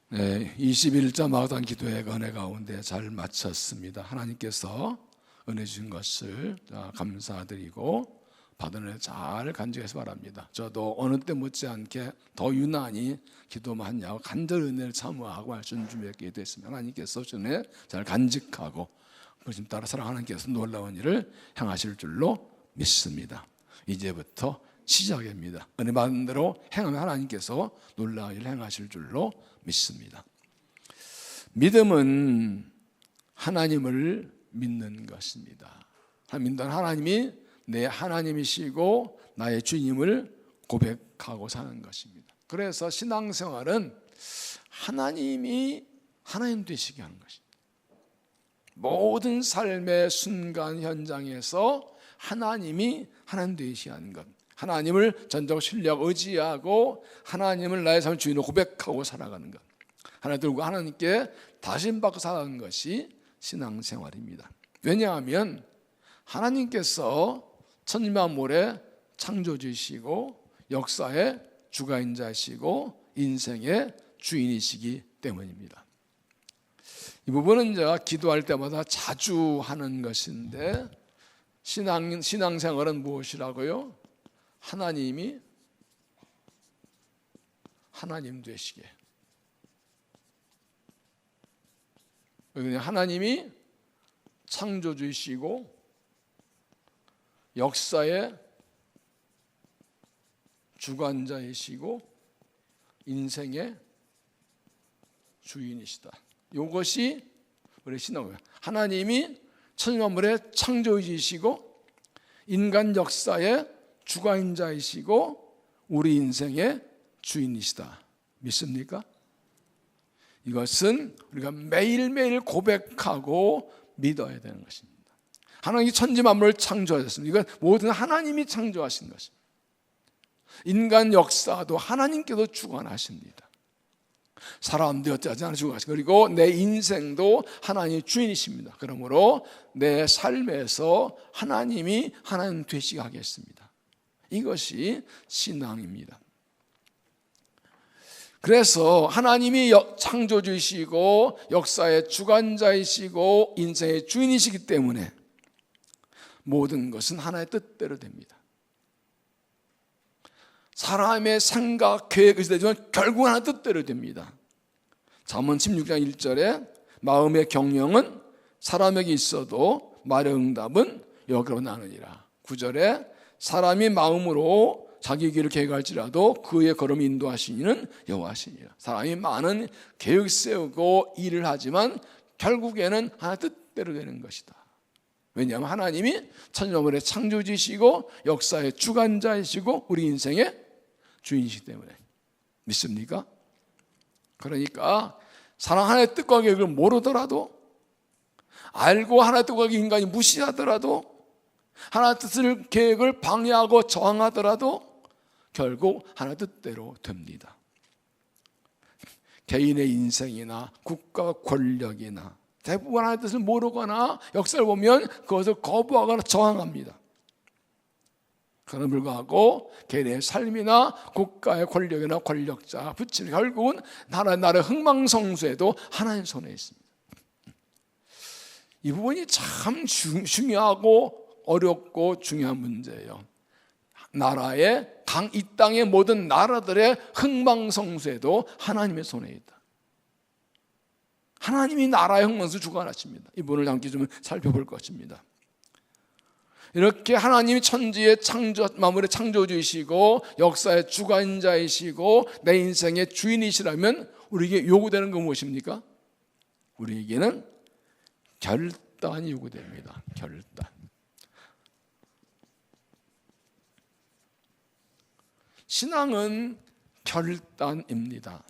네, 21자 마가단 기도회 은혜 가운데 잘 마쳤습니다. 하나님께서 은혜 주신 것을 감사드리고 받은 은혜 잘 간직해서 바랍니다. 저도 어느 때 못지않게 더 유난히 기도만 하고 간절히 은혜를 사모하고 말씀 준비했게 됐습니다. 하나님께서 은혜 잘 간직하고 말씀 따라 사랑하는 께서 놀라운 일을 행하실 줄로 믿습니다. 이제부터 시작입니다. 은혜 받은 대로 행하면 하나님께서 놀라운 일을 행하실 줄로 믿습니다. 믿음은 하나님을 믿는 것입니다. 믿는 하나님이 내 하나님이시고 나의 주님을 고백하고 사는 것입니다. 그래서 신앙생활은 하나님이 하나님 되시게 하는 것입니다. 모든 삶의 순간 현장에서 하나님이 하나님 되시게 하는 것, 하나님을 전적 신뢰하고 의지하고 하나님을 나의 삶의 주인으로 고백하고 살아가는 것, 하나님 들고 하나님께 다짐받고 살아가는 것이 신앙생활입니다. 왜냐하면 하나님께서 천지 만물의 창조주이시고 역사의 주관자이시고 인생의 주인이시기 때문입니다. 이 부분은 제가 기도할 때마다 자주 하는 것인데 신앙생활은 무엇이라고요? 하나님이 하나님 되시게. 하나님이 창조주이시고 역사의 주관자이시고 인생의 주인이시다. 이것이 우리 신앙이에요. 하나님이 천지만물의 창조주이시고 인간 역사의 주관자이시고 우리 인생의 주인이시다. 믿습니까? 이것은 우리가 매일매일 고백하고 믿어야 되는 것입니다. 하나님이 천지 만물을 창조하셨습니다. 이건 모든 하나님이 창조하신 것입니다. 인간 역사도 하나님께서 주관하십니다. 사람도 어찌하지 않아 주관하시고 그리고 내 인생도 하나님의 주인이십니다. 그러므로 내 삶에서 하나님이 하나님 되시게 하겠습니다. 이것이 신앙입니다. 그래서 하나님이 창조주이시고 역사의 주관자이시고 인생의 주인이시기 때문에 모든 것은 하나의 뜻대로 됩니다. 사람의 생각, 계획, 의지되지만 결국은 하나의 뜻대로 됩니다. 잠언 16장 1절에 마음의 경영은 사람에게 있어도 말의 응답은 여호와께로 나느니라. 9절에 사람이 마음으로 자기 길을 계획할지라도 그의 걸음을 인도하시니는 여호와시니라. 사람이 많은 계획 세우고 일을 하지만 결국에는 하나 뜻대로 되는 것이다. 왜냐하면 하나님이 천지만물의 창조주이시고 역사의 주관자이시고 우리 인생의 주인이시기 때문에. 믿습니까? 그러니까 사랑 하나의 뜻과 계획을 모르더라도 알고 하나의 뜻과 계획을 인간이 무시하더라도 하나의 뜻을 계획을 방해하고 저항하더라도 결국 하나의 뜻대로 됩니다. 개인의 인생이나 국가 권력이나 대부분 하나의 뜻을 모르거나 역사를 보면 그것을 거부하거나 저항합니다. 그럼에도 불구하고 개인의 삶이나 국가의 권력이나 권력자, 부친 결국은 나라의 흥망성쇠도 하나님 손에 있습니다. 이 부분이 참 중요하고 어렵고 중요한 문제예요. 나라의 이 땅의 모든 나라들의 흥망성쇠도 하나님의 손에 있다. 하나님이 나라의 흥망성쇠를 주관하십니다. 이 부분을 함께 좀 살펴볼 것입니다. 이렇게 하나님이 천지의 만물의 창조주이시고 역사의 주관자이시고 내 인생의 주인이시라면 우리에게 요구되는 건 무엇입니까? 우리에게는 결단이 요구됩니다. 결단. 신앙은 결단입니다.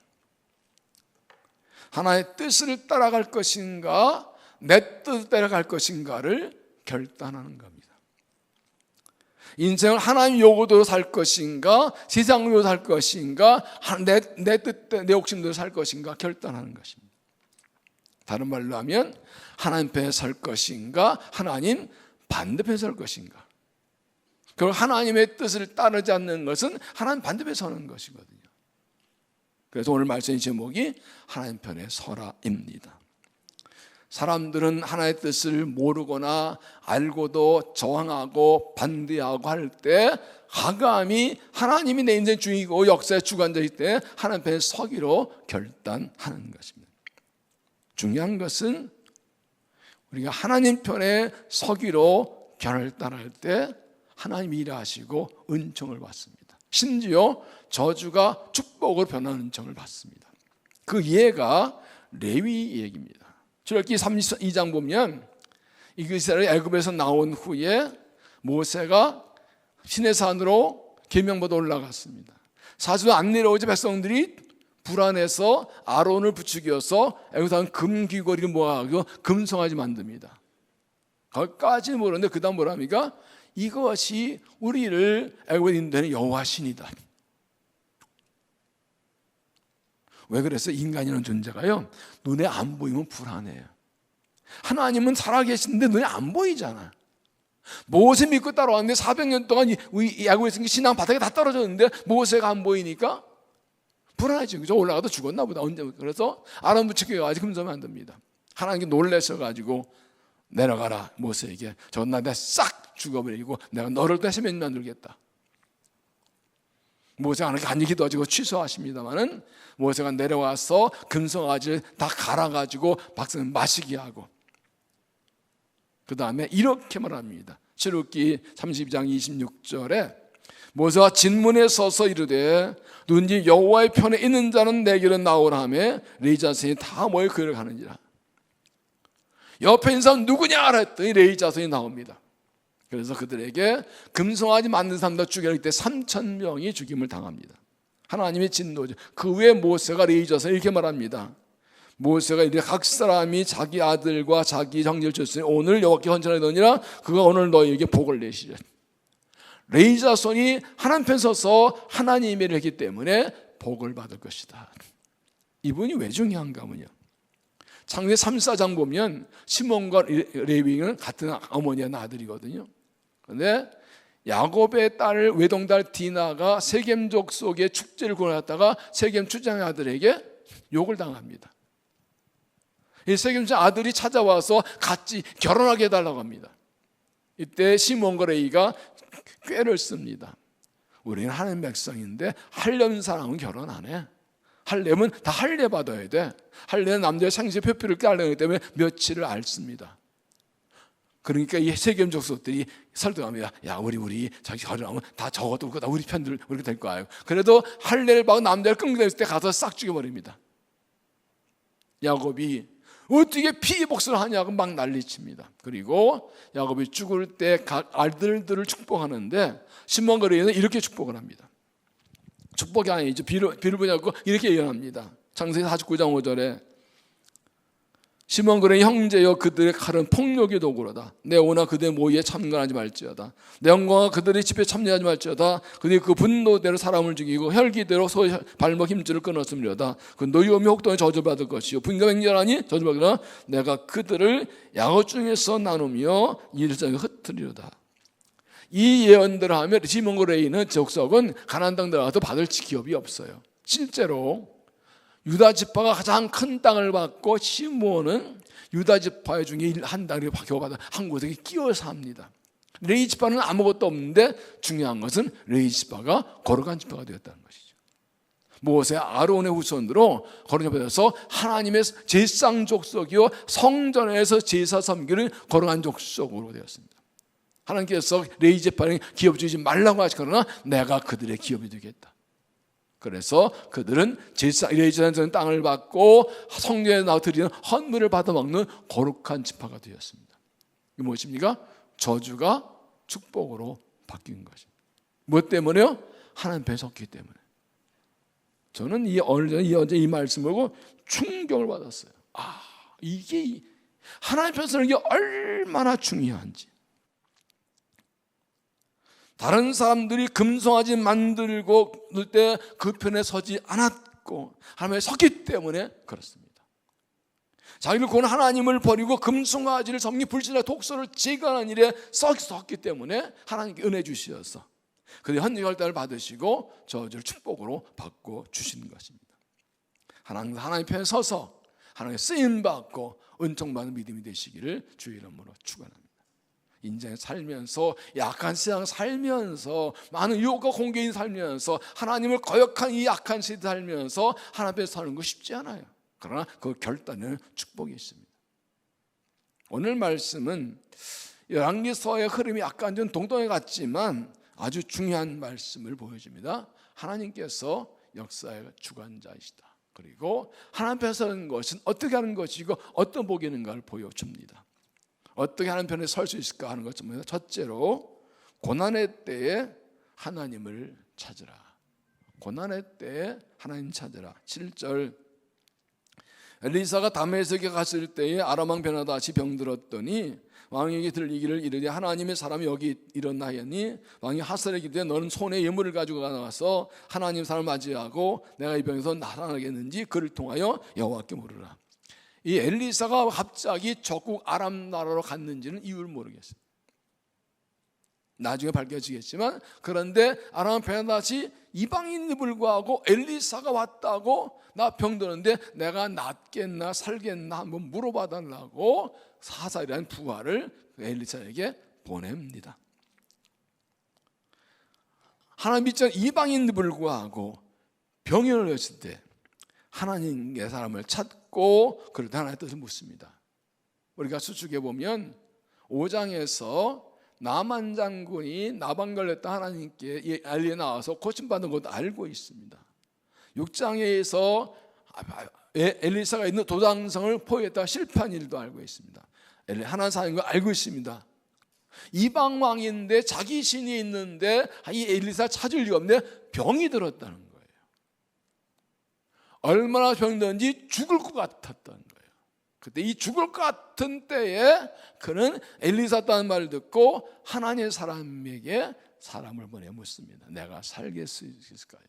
하나의 뜻을 따라갈 것인가 내 뜻을 따라갈 것인가를 결단하는 겁니다. 인생을 하나님 요구대로 살 것인가 세상 요구대로 살 것인가 내 뜻대로 내 욕심대로 살 것인가 결단하는 것입니다. 다른 말로 하면 하나님 편에 설 것인가 하나님 반대편에 설 것인가. 결국 하나님의 뜻을 따르지 않는 것은 하나님 반대편에 서는 것이거든요. 그래서 오늘 말씀의 제목이 하나님 편에 서라입니다. 사람들은 하나님의 뜻을 모르거나 알고도 저항하고 반대하고 할 때 과감히 하나님이 내 인생 주인이고 역사의 주관자이기 때문에 하나님 편에 서기로 결단하는 것입니다. 중요한 것은 우리가 하나님 편에 서기로 결단할 때 하나님이 일하시고 은총을 받습니다. 심지어 저주가 축복으로 변하는 은총을 받습니다. 그 예가 레위 얘기입니다. 출애굽기 32장 보면 이스라엘이 애굽에서 나온 후에 모세가 시내산으로 계명받아 올라갔습니다. 사실 안 내려오자 백성들이 불안해서 아론을 부추겨서 애굽에서 금귀걸이를 모아가지고 금송아지 만듭니다. 거기까지는 모르는데 그 다음 뭐라 합니까? 이것이 우리를 애굽에 인도하는 여호와 신이다. 왜 그래서 인간이라는 존재가요, 눈에 안 보이면 불안해요. 하나님은 살아계신데 눈에 안 보이잖아. 모세 믿고 따라왔는데 400년 동안 야곱에 있는 신앙 바닥에 다 떨어졌는데 모세가 안 보이니까 불안하죠. 그죠? 올라가도 죽었나 보다. 언제? 그래서 아론 부추겨가지고 금송아지 만듭니다. 하나님께 놀라셔가지고 내려가라 모세에게. 저건 나 내가 싹 죽어버리고 내가 너를 다시 만들겠다. 모세가 하나님께 간절히 기도하시고 취소하십니다마는 모세가 내려와서 금송아지를 다 갈아가지고 박사는 마시게 하고 그 다음에 이렇게 말합니다. 출애굽기 32장 26절에 모세가 진문에 서서 이르되 누군지 여호와의 편에 있는 자는 내게로 나오라 하며 레위 자손이 다 모여 그를 가는지라. 옆에 있는 사람 누구냐 했더니 레위 자손이 나옵니다. 그래서 그들에게 금송아지 만든 사람도 죽여라. 이때 3,000명이 죽임을 당합니다. 하나님의 진노죠. 그 후에 모세가 레위 자손에 이렇게 말합니다. 모세가 이르되 각 사람이 자기 아들과 자기 형제를 줬으니 오늘 여호와께 헌전하더니라 그가 오늘 너희에게 복을 내시리라. 레위 자손이 하나님 편 서서 하나님의 일을 했기 때문에 복을 받을 것이다. 이분이 왜 중요한가 하면요, 창세기 3, 4장 보면 시몬과 레위는 같은 어머니의 아들이거든요. 그런데 야곱의 딸 외동딸 디나가 세겜족 속에 축제를 구원했다가 세겜 추장의 아들에게 욕을 당합니다. 이 세겜족 아들이 찾아와서 같이 결혼하게 해달라고 합니다. 이때 시몬과 레위가 꾀를 씁니다. 우리는 하나님 백성인데 할렘 사람은 결혼 안 해. 할렘은 다 할례 받아야 돼. 할례는 남자의 상식 표표를 깔려기 때문에 며칠을 앓습니다. 그러니까 이 세겜 족속들이 설득합니다. 야, 우리 자기 결혼하면 다 적어도 그다 우리 편들 우리가 될 거예요. 그래도 할례를 받고 남자를 끊기했을 때 가서 싹 죽여버립니다. 야곱이 어떻게 피복수를 하냐고 막 난리칩니다. 그리고 야곱이 죽을 때 각 아들들을 축복하는데 시몬과 레위는 이렇게 축복을 합니다. 축복이 아니죠. 비를 보냐고 이렇게 예언합니다. 창세기 49장 5절에 시몬과 레위 형제여 그들의 칼은 폭력의 도구로다. 내 오나 그들의 모의에 참관하지 말지어다. 내 영광과 그들의 집에 참여하지 말지어다. 그들이 그 분노대로 사람을 죽이고 혈기대로 소의 발목 힘줄을 끊었으므로다. 그 노여움이 혹독히 저주받을 것이요 분과 맹렬하니 저주받으나 내가 그들을 야곱 중에서 나누며 이르장에 흩트리로다. 이 예언들을 하면 시몬과 레위는 족속은 가나안 땅 들어가서 받을 기업이 없어요. 실제로 유다 지파가 가장 큰 땅을 받고 시므온은 유다 지파 중에 한 땅을 겨우받아 한 곳에 끼어서 합니다. 레위 지파는 아무것도 없는데 중요한 것은 레위 지파가 거룩한 지파가 되었다는 것이죠. 모세 아론의 후손으로 거룩한 지파가 되어서 하나님의 제상 족속이요 성전에서 제사 섬기는 거룩한 족속으로 되었습니다. 하나님께서 레위 지파는 기업 주지 말라고 하시거나 내가 그들의 기업이 되겠다. 그래서 그들은 레위 지파는 땅을 받고 성전에 나와 드리는 헌물을 받아먹는 거룩한 지파가 되었습니다. 이게 무엇입니까? 저주가 축복으로 바뀐 것입니다. 무엇 때문에요? 하나님 편에 섰기 때문에. 저는 어제 이 말씀을 보고 충격을 받았어요. 이게 하나님 편에 서는 게 얼마나 중요한지. 다른 사람들이 금송아지 만들고 놀 때 그 편에 서지 않았고 하나님에 섰기 때문에 그렇습니다. 자기를 구원 하나님을 버리고 금송아지를 섬기 불신과 독소를 제거하는 일에 섰기 때문에 하나님께 은혜 주시어서 그들이 헌금 결단을 받으시고 저주를 축복으로 받고 주시는 것입니다. 하나님 편에 서서 하나님의 쓰임받고 은총받는 믿음이 되시기를 주의 이름으로 축원합니다. 인생에 살면서, 약한 세상 살면서, 많은 유혹과 공격이 살면서, 하나님을 거역한 이 약한 시대 살면서 하나님 앞에 서는 거 쉽지 않아요. 그러나 그 결단은 축복이 있습니다. 오늘 말씀은 열왕기서의 흐름이 약간 좀 동동해 같지만 아주 중요한 말씀을 보여줍니다. 하나님께서 역사의 주관자이시다. 그리고 하나님 앞에 서는 것은 어떻게 하는 것이고 어떤 복이 있는가를 보여줍니다. 어떻게 하나님 편에 설 수 있을까 하는 것은 첫째로 고난의 때에 하나님을 찾으라. 고난의 때에 하나님 찾으라. 7절 엘리사가 다메섹에 갔을 때에 아람 왕 베나다시 병들었더니 왕에게 들리기를 이르되 하나님의 사람이 여기 일어나였니? 왕이 하살에게 이르되 너는 손에 예물을 가지고 나와서 하나님 사람을 맞이하고 내가 이 병에서 나타나겠는지 그를 통하여 여호와께 물으라. 이 엘리사가 갑자기 적국 아람 나라로 갔는지는 이유를 모르겠어요. 나중에 밝혀지겠지만, 그런데 아람 베나다시 이방인이 불구하고 엘리사가 왔다고 나 병드는데 내가 낫겠나 살겠나 한번 물어봐달라고 하살이라는 부하를 엘리사에게 보냅니다. 하나님 믿지 이방인이 불구하고 병이 걸렸을 때 하나님의 사람을 찾고 그럴 때 하나님의 뜻을 묻습니다. 우리가 수축해 보면 5장에서 나만 장군이 나방 걸렸다 하나님께 알리에 나와서 고침받는 것도 알고 있습니다. 6장에서 엘리사가 있는 도당성을 포위했다가 실패한 일도 알고 있습니다. 하나님 사는 거 알고 있습니다. 이방 왕인데 자기 신이 있는데 이 엘리사 찾을 리가 없는데 병이 들었다는 거예요. 얼마나 병든지 죽을 것 같았다는 거예요. 그때 이 죽을 것 같은 때에 그는 엘리사라는 말을 듣고 하나님의 사람에게 사람을 보내 묻습니다. 내가 살게 수 있을까요?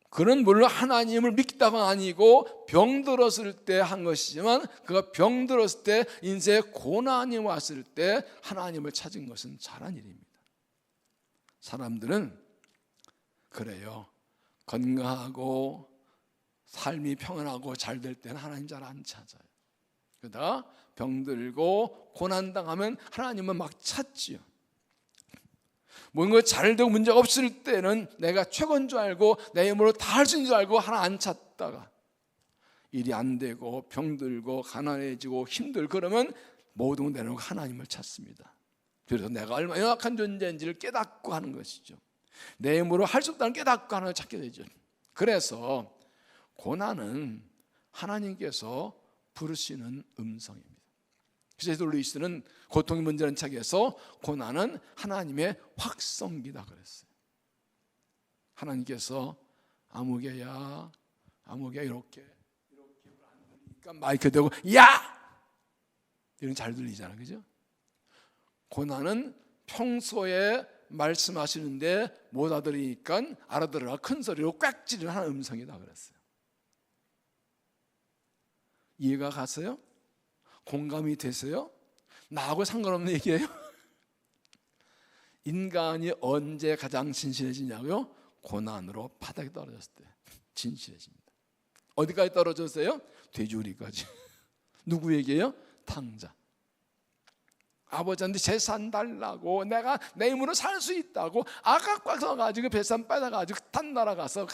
그는 물론 하나님을 믿다가 아니고 병들었을 때 한 것이지만 그가 병들었을 때 인생에 고난이 왔을 때 하나님을 찾은 것은 잘한 일입니다. 사람들은 그래요. 건강하고 삶이 평안하고 잘 될 때는 하나님 잘 안 찾아요. 그러다가 병들고 고난당하면 하나님은 막 찾지요. 뭔가 잘 되고 문제가 없을 때는 내가 최고인 줄 알고 내 힘으로 다 할 수 있는 줄 알고 하나 안 찾다가 일이 안 되고 병들고 가난해지고 힘들고 그러면 모든 걸 내놓고 하나님을 찾습니다. 그래서 내가 얼마나 연약한 존재인지를 깨닫고 하는 것이죠. 내 힘으로 할 수 없다는 깨닫고 하나님을 찾게 되죠. 그래서 고난은 하나님께서 부르시는 음성입니다. 그래서 루이스는 고통이 문제라는 책에서 고난은 하나님의 확성기다 그랬어요. 하나님께서 아무개야 이렇게 그러니까 마이크 대고 야! 이런 잘 들리잖아요. 그죠? 고난은 평소에 말씀하시는데 못 알아들으니까 알아들으라 큰 소리로 꽉 찌르는 하나의 음성이다 그랬어요. 이해가 가세요? 공감이 되세요? 나하고 상관없는 얘기예요? 인간이 언제 가장 진실해지냐고요? 고난으로 바닥에 떨어졌을 때 진실해집니다. 어디까지 떨어졌어요? 돼지우리까지. 누구에게요? 탕자. 아버지한테 재산 달라고 내가 내 힘으로 살 수 있다고 아깝고 가지고 배산 빼다가지고 딴 나라 가서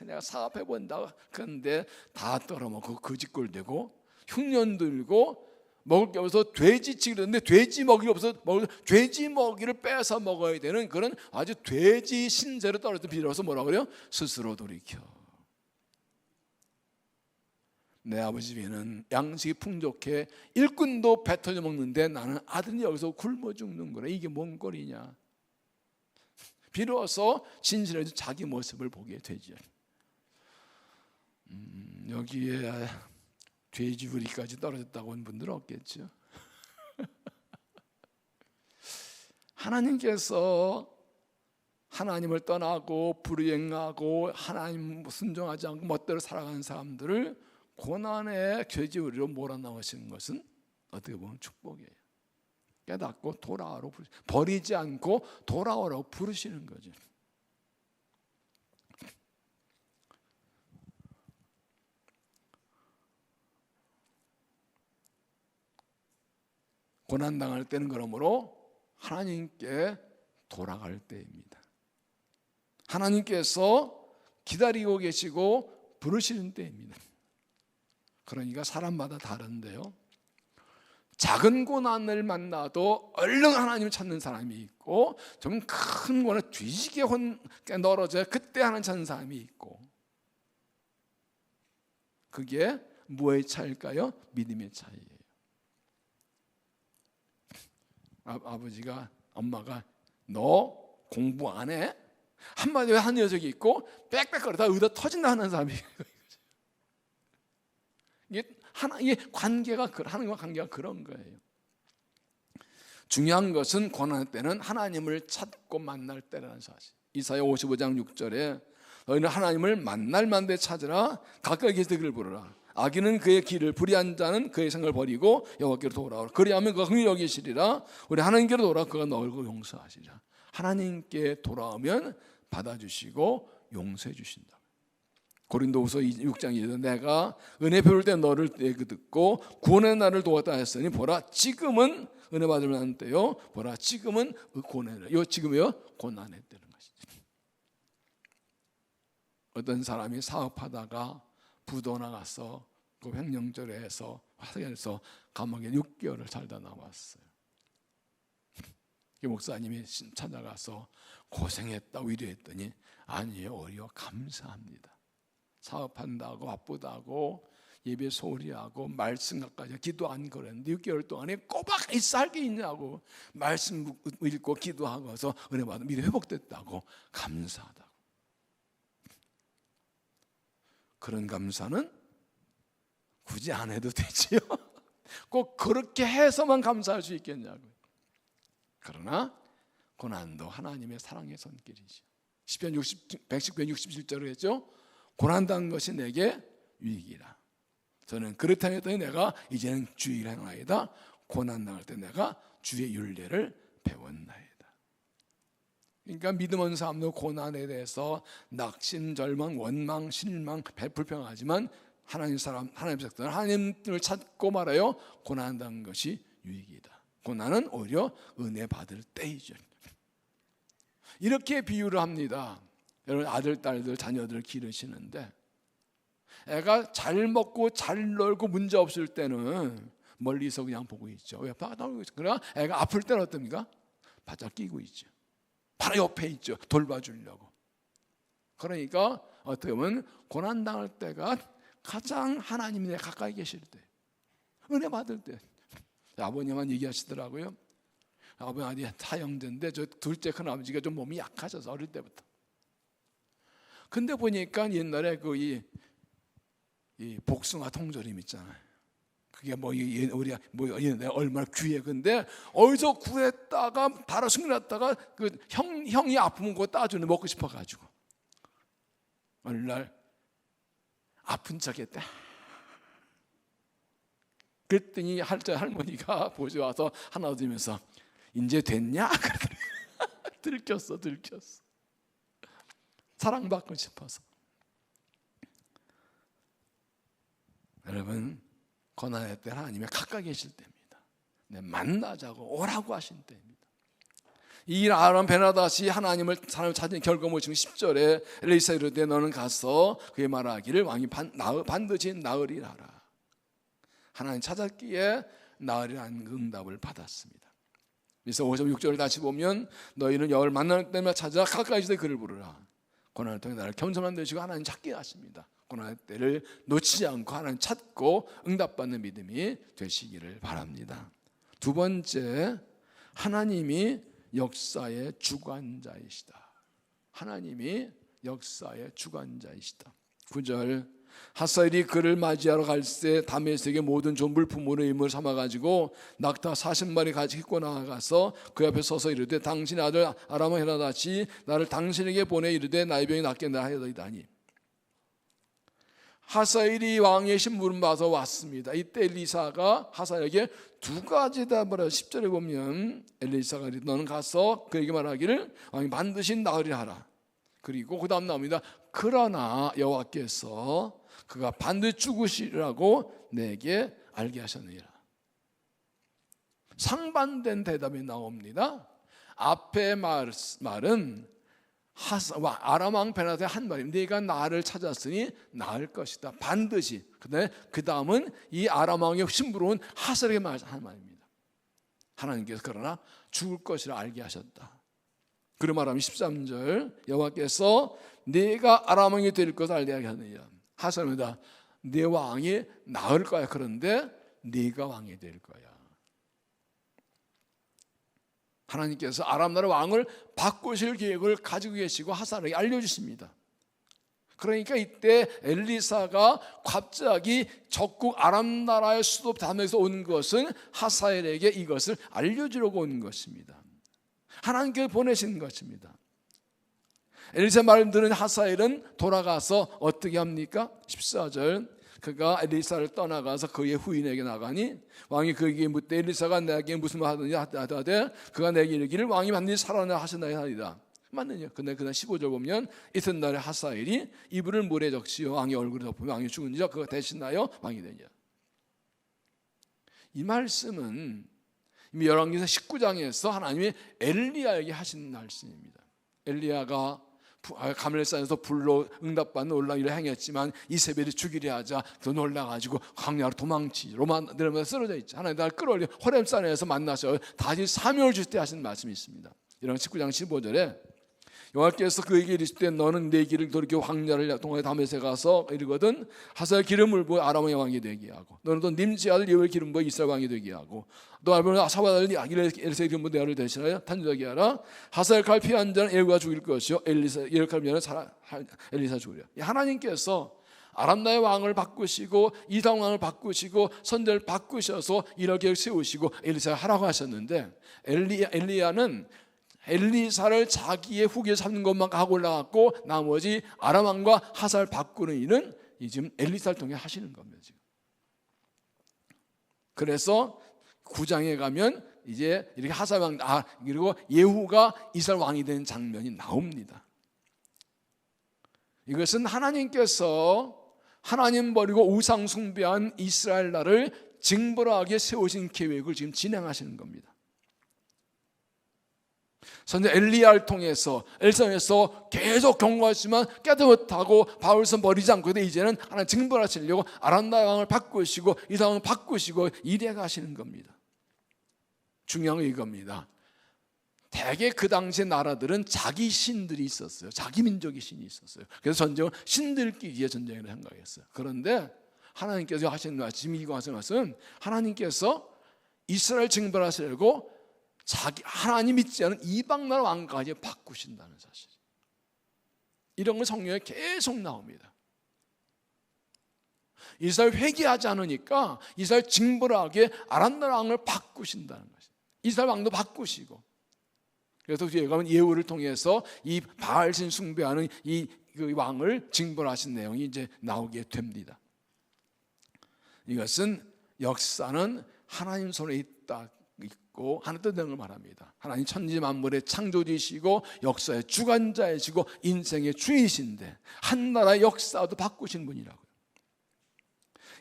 내가 사업해 본다고. 그런데 다 떨어먹고 거짓골 되고 흉년 들고 먹을 게 없어서 돼지치기 그러는데 돼지 먹이가 없어서 돼지 먹이를 빼서 먹어야 되는 그런 아주 돼지 신세로 떨어져 비로소 뭐라고 그래요? 스스로 돌이켜. 내 아버지 집에는 양식이 풍족해 일꾼도 배 터져 먹는데 나는 아들이 여기서 굶어 죽는 거래. 이게 뭔 꼴이냐. 비로소 진실해서 자기 모습을 보게 되죠. 여기에 돼지우리까지 떨어졌다고 한 분들은 없겠죠. 하나님께서 하나님을 떠나고 불이행하고 하나님 순종하지 않고 멋대로 살아가는 사람들을 고난의 돼지우리로 몰아넣으시는 것은 어떻게 보면 축복이에요. 깨닫고 돌아오라고 버리지 않고 돌아오라고 부르시는 거죠. 고난당할 때는 그러므로 하나님께 돌아갈 때입니다. 하나님께서 기다리고 계시고 부르시는 때입니다. 그러니까 사람마다 다른데요, 작은 고난을 만나도 얼른 하나님을 찾는 사람이 있고, 좀 큰 고난 뒤지게 널어져야 그때 하나님 찾는 사람이 있고, 그게 뭐의 차이일까요? 믿음의 차이예요. 아버지가, 엄마가 너 공부 안 해? 한마디 한 녀석이 있고 빽빽거리다 의다 터진다 하는 사람이 이게 관계가, 하나님과 관계가 그런 거예요. 중요한 것은 고난 때는 하나님을 찾고 만날 때라는 사실. 이사야 55장 6절에 너희는 하나님을 만날 만데 찾으라, 가까이 계실 때 그를 부르라. 악인은 그의 길을, 불의한 자는 그의 생각을 버리고 여호와께로 돌아오라. 그리하면 그가 긍휼히 여기시리라. 우리 하나님께로 돌아와 그가 너를 용서하시리라. 하나님께 돌아오면 받아주시고 용서해 주신다. 고린도후서 6장 2절에 내가 은혜 베풀 때 너를 듣고 구원의 날을 도왔다 했으니 보라 지금은 은혜 받을 만한 때요, 보라 지금은 고난의 요 지금이요 고난의 때는 것이지. 어떤 사람이 사업하다가 부도 나가서 그 횡령죄에서 화성에서 감옥에 6개월을 살다 나왔어요. 목사님이 찾아가서 고생했다 위로했더니 아니에요, 오히려 감사합니다. 사업한다고 바쁘다고 예배 소리하고 말씀까지 기도 안 그랬는데 6개월 동안에 꼬박 살 게 있냐고 말씀 읽고 기도하고서 은혜 받아 믿음 회복됐다고 감사하다고. 그런 감사는 굳이 안 해도 되지요. 꼭 그렇게 해서만 감사할 수 있겠냐고요. 그러나 고난도 하나님의 사랑의 손길이죠. 시편 119편 67절에 했죠. 고난당한 것이 내게 유익이라. 저는 그렇다 했더니 내가 이제는 주의 일을 행하나이다. 고난당할 때 내가 주의 율례를 배웠나이다. 그러니까 믿음 없는 사람도 고난에 대해서 낙심, 절망, 원망, 실망, 불평하지만 하나님 사람, 하나님 백성은 하나님을 찾고 말아요. 고난당한 것이 유익이다. 고난은 오히려 은혜 받을 때이죠. 이렇게 비유를 합니다. 여러분 아들, 딸들, 자녀들 기르시는데 애가 잘 먹고 잘 놀고 문제 없을 때는 멀리서 그냥 보고 있죠. 왜? 그러나 애가 아플 때는 어떻습니까? 바짝 끼고 있죠. 바로 옆에 있죠. 돌봐주려고. 그러니까 어떻게 보면 고난당할 때가 가장 하나님이 가까이 계실 때, 은혜 받을 때. 아버님만 얘기하시더라고요. 아버님 사형제인데 저 둘째 큰 아버지가 좀 몸이 약하셔서 어릴 때부터. 근데 보니까 옛날에 이 복숭아 통조림 있잖아요. 그게 우리가 얼마나 귀해. 근데 어디서 구했다가 바로 숨겨놨다가 그 형이 아프면 그거 따주는 먹고 싶어가지고 어느 날 아픈 척했대. 그랬더니 할머니가 보시 와서 하나 얻으면서 이제 됐냐? 들켰어. 사랑받고 싶어서. 여러분 고난의 때 하나님이 가까이 계실 때입니다. 만나자고 오라고 하신 때입니다. 이 아람 베나다시 하나님을 사람을 찾은 결과 무엇인가 10절에 엘리사에 이르되 너는 가서 그의 말하기를 왕이 반드시 나으리라 하라. 하나님 찾았기에 나으리라는 응답을 받았습니다. 그래서 56절을 다시 보면 너희는 여호와를 만날 때마다 찾아 가까이 있을 때 그를 부르라. 고난을 통해 나를 겸손한 되시고 하나님 찾게 하십니다. 고난의 때를 놓치지 않고 하나님 찾고 응답받는 믿음이 되시기를 바랍니다. 두 번째, 하나님이 역사의 주관자이시다. 하나님이 역사의 주관자이시다. 9절 하사엘이 그를 맞이하러 갈새 다메섹의 모든 좋은 물품으로 임을 삼아가지고 낙타 40마리 가지고 나아가서 그 앞에 서서 이르되 당신의 아들 아람 헤나다시 나를 당신에게 보내 이르되 나의 병이 낫게 하였다니. 하사엘이 왕의 신부름 받아 왔습니다. 이때 엘리사가 하사엘에게 두 가지 답을 해요. 10절에 보면 엘리사가 너는 가서 그에게 말하기를 왕이 반드시 나으리라 하라. 그리고 그 다음 나옵니다. 그러나 여호와께서 그가 반드시 죽으시리라고 내게 알게 하셨느니라. 상반된 대답이 나옵니다. 앞의 말은 아람 왕 베나다의 한 말입니다. 네가 나를 찾았으니 나을 것이다. 반드시. 그 다음은 이 아람 왕의 신부로운 하사엘에게 한 말입니다. 하나님께서 그러나 죽을 것이라 알게 하셨다. 그런 말하면 13절 여호와께서 네가 아람 왕이 될 것을 알게 하느니라. 하사엘입니다. 네 왕이 나을 거야. 그런데 네가 왕이 될 거야. 하나님께서 아람 나라 왕을 바꾸실 계획을 가지고 계시고 하사엘에게 알려주십니다. 그러니까 이때 엘리사가 갑자기 적국 아람 나라의 수도 다메섹에서 온 것은 하사엘에게 이것을 알려주려고 온 것입니다. 하나님께서 보내신 것입니다. 엘리사 말을 들은 하사엘은 돌아가서 어떻게 합니까? 14절 그가 엘리사를 떠나가서 그의 후인에게 나가니 왕이 그에게 묻되 엘리사가 내게 무슨 말 하느냐 하되 그가 내게 이르기를 왕이 반드시 살아나 하신다고 하리라. 맞느냐? 근데 그다음 15절 보면 이튿날에 하사엘이 이불을 물에 적시어 왕의 얼굴을 덮으며 왕이 죽은지라 그가 대신하여 왕이 되냐. 이 말씀은 이미 열왕기서 19장에서 하나님이 엘리야에게 하신 말씀입니다. 엘리야가 가멜산에서 불로 응답받는 놀라운 일을 행했지만 이세벨이 죽이려 하자 더 놀라가지고 광야로 도망치지. 로마 내려면 쓰러져 있지. 하나님 날 끌어올려 호렙산에서 만나서 다시 사명을 주실 때 하신 말씀이 있습니다. 이런 19장 15절에 여호와께서 그에게 이르시되 너는 내 길을 돌이켜 광야를 통하여 다메섹에 가서 이르거든 하사엘 기름을 부어 아람의 왕이 되게 하고 너는 또 님지 아들 예후의 기름 부어 이스라엘 왕이 되게 하고 또 알보는 사밧 아들 엘리사의 기름 부어 내 아들을 대신하여 탄주하게 하라. 하사엘 칼 피한 자는 예후가 죽일 것이요 예후 칼 피한 자는 엘리사 죽으리라. 하나님께서 아람 나라의 왕을 바꾸시고 이방 왕을 바꾸시고 선지자를 바꾸셔서 이런 계획 세우시고 엘리사가 하라고 하셨는데 엘리야는 엘리사를 자기의 후계 삼는 것만 하고 올라갔고 나머지 아람 왕과 하사엘 바꾸는 일은 지금 엘리사를 통해 하시는 겁니다. 지금. 그래서 9장에 가면 이제 이렇게 하사엘 왕 그리고 예후가 이스라엘 왕이 된 장면이 나옵니다. 이것은 하나님께서 하나님 버리고 우상 숭배한 이스라엘 나라를 징벌하게 세우신 계획을 지금 진행하시는 겁니다. 선지 엘리야를 통해서 엘사에서 계속 경고하지만 깨닫지 못하고 바울선 버리지 않고 이제는 하나님 징벌하시려고 아람 나라 왕을 바꾸시고 이 상황을 바꾸시고 이래 가시는 겁니다. 중요한 건 이겁니다. 대개 그 당시의 나라들은 자기 신들이 있었어요. 자기 민족의 신이 있었어요. 그래서 전쟁을 신들끼리의 전쟁을 생각했어요. 그런데 하나님께서 하시는 말씀, 이거 하시는 말씀은 하나님께서 이스라엘 징벌하시려고 자기 하나님 믿지 않은 이방 나라 왕까지 바꾸신다는 사실. 이런 건 성경에 계속 나옵니다. 이스라엘 회개하지 않으니까 이스라엘 징벌하게 아람 나라 왕을 바꾸신다는 것입니다. 이스라엘 왕도 바꾸시고. 그래서 뒤에 가면 예후를 통해서 이 바알신 숭배하는 그 왕을 징벌하신 내용이 이제 나오게 됩니다. 이것은 역사는 하나님 손에 있다. 하나님 뜻을 말합니다. 하나님 천지 만물의 창조주이시고 역사의 주관자이시고 인생의 주이신데 한 나라의 역사도 바꾸신 분이라고요.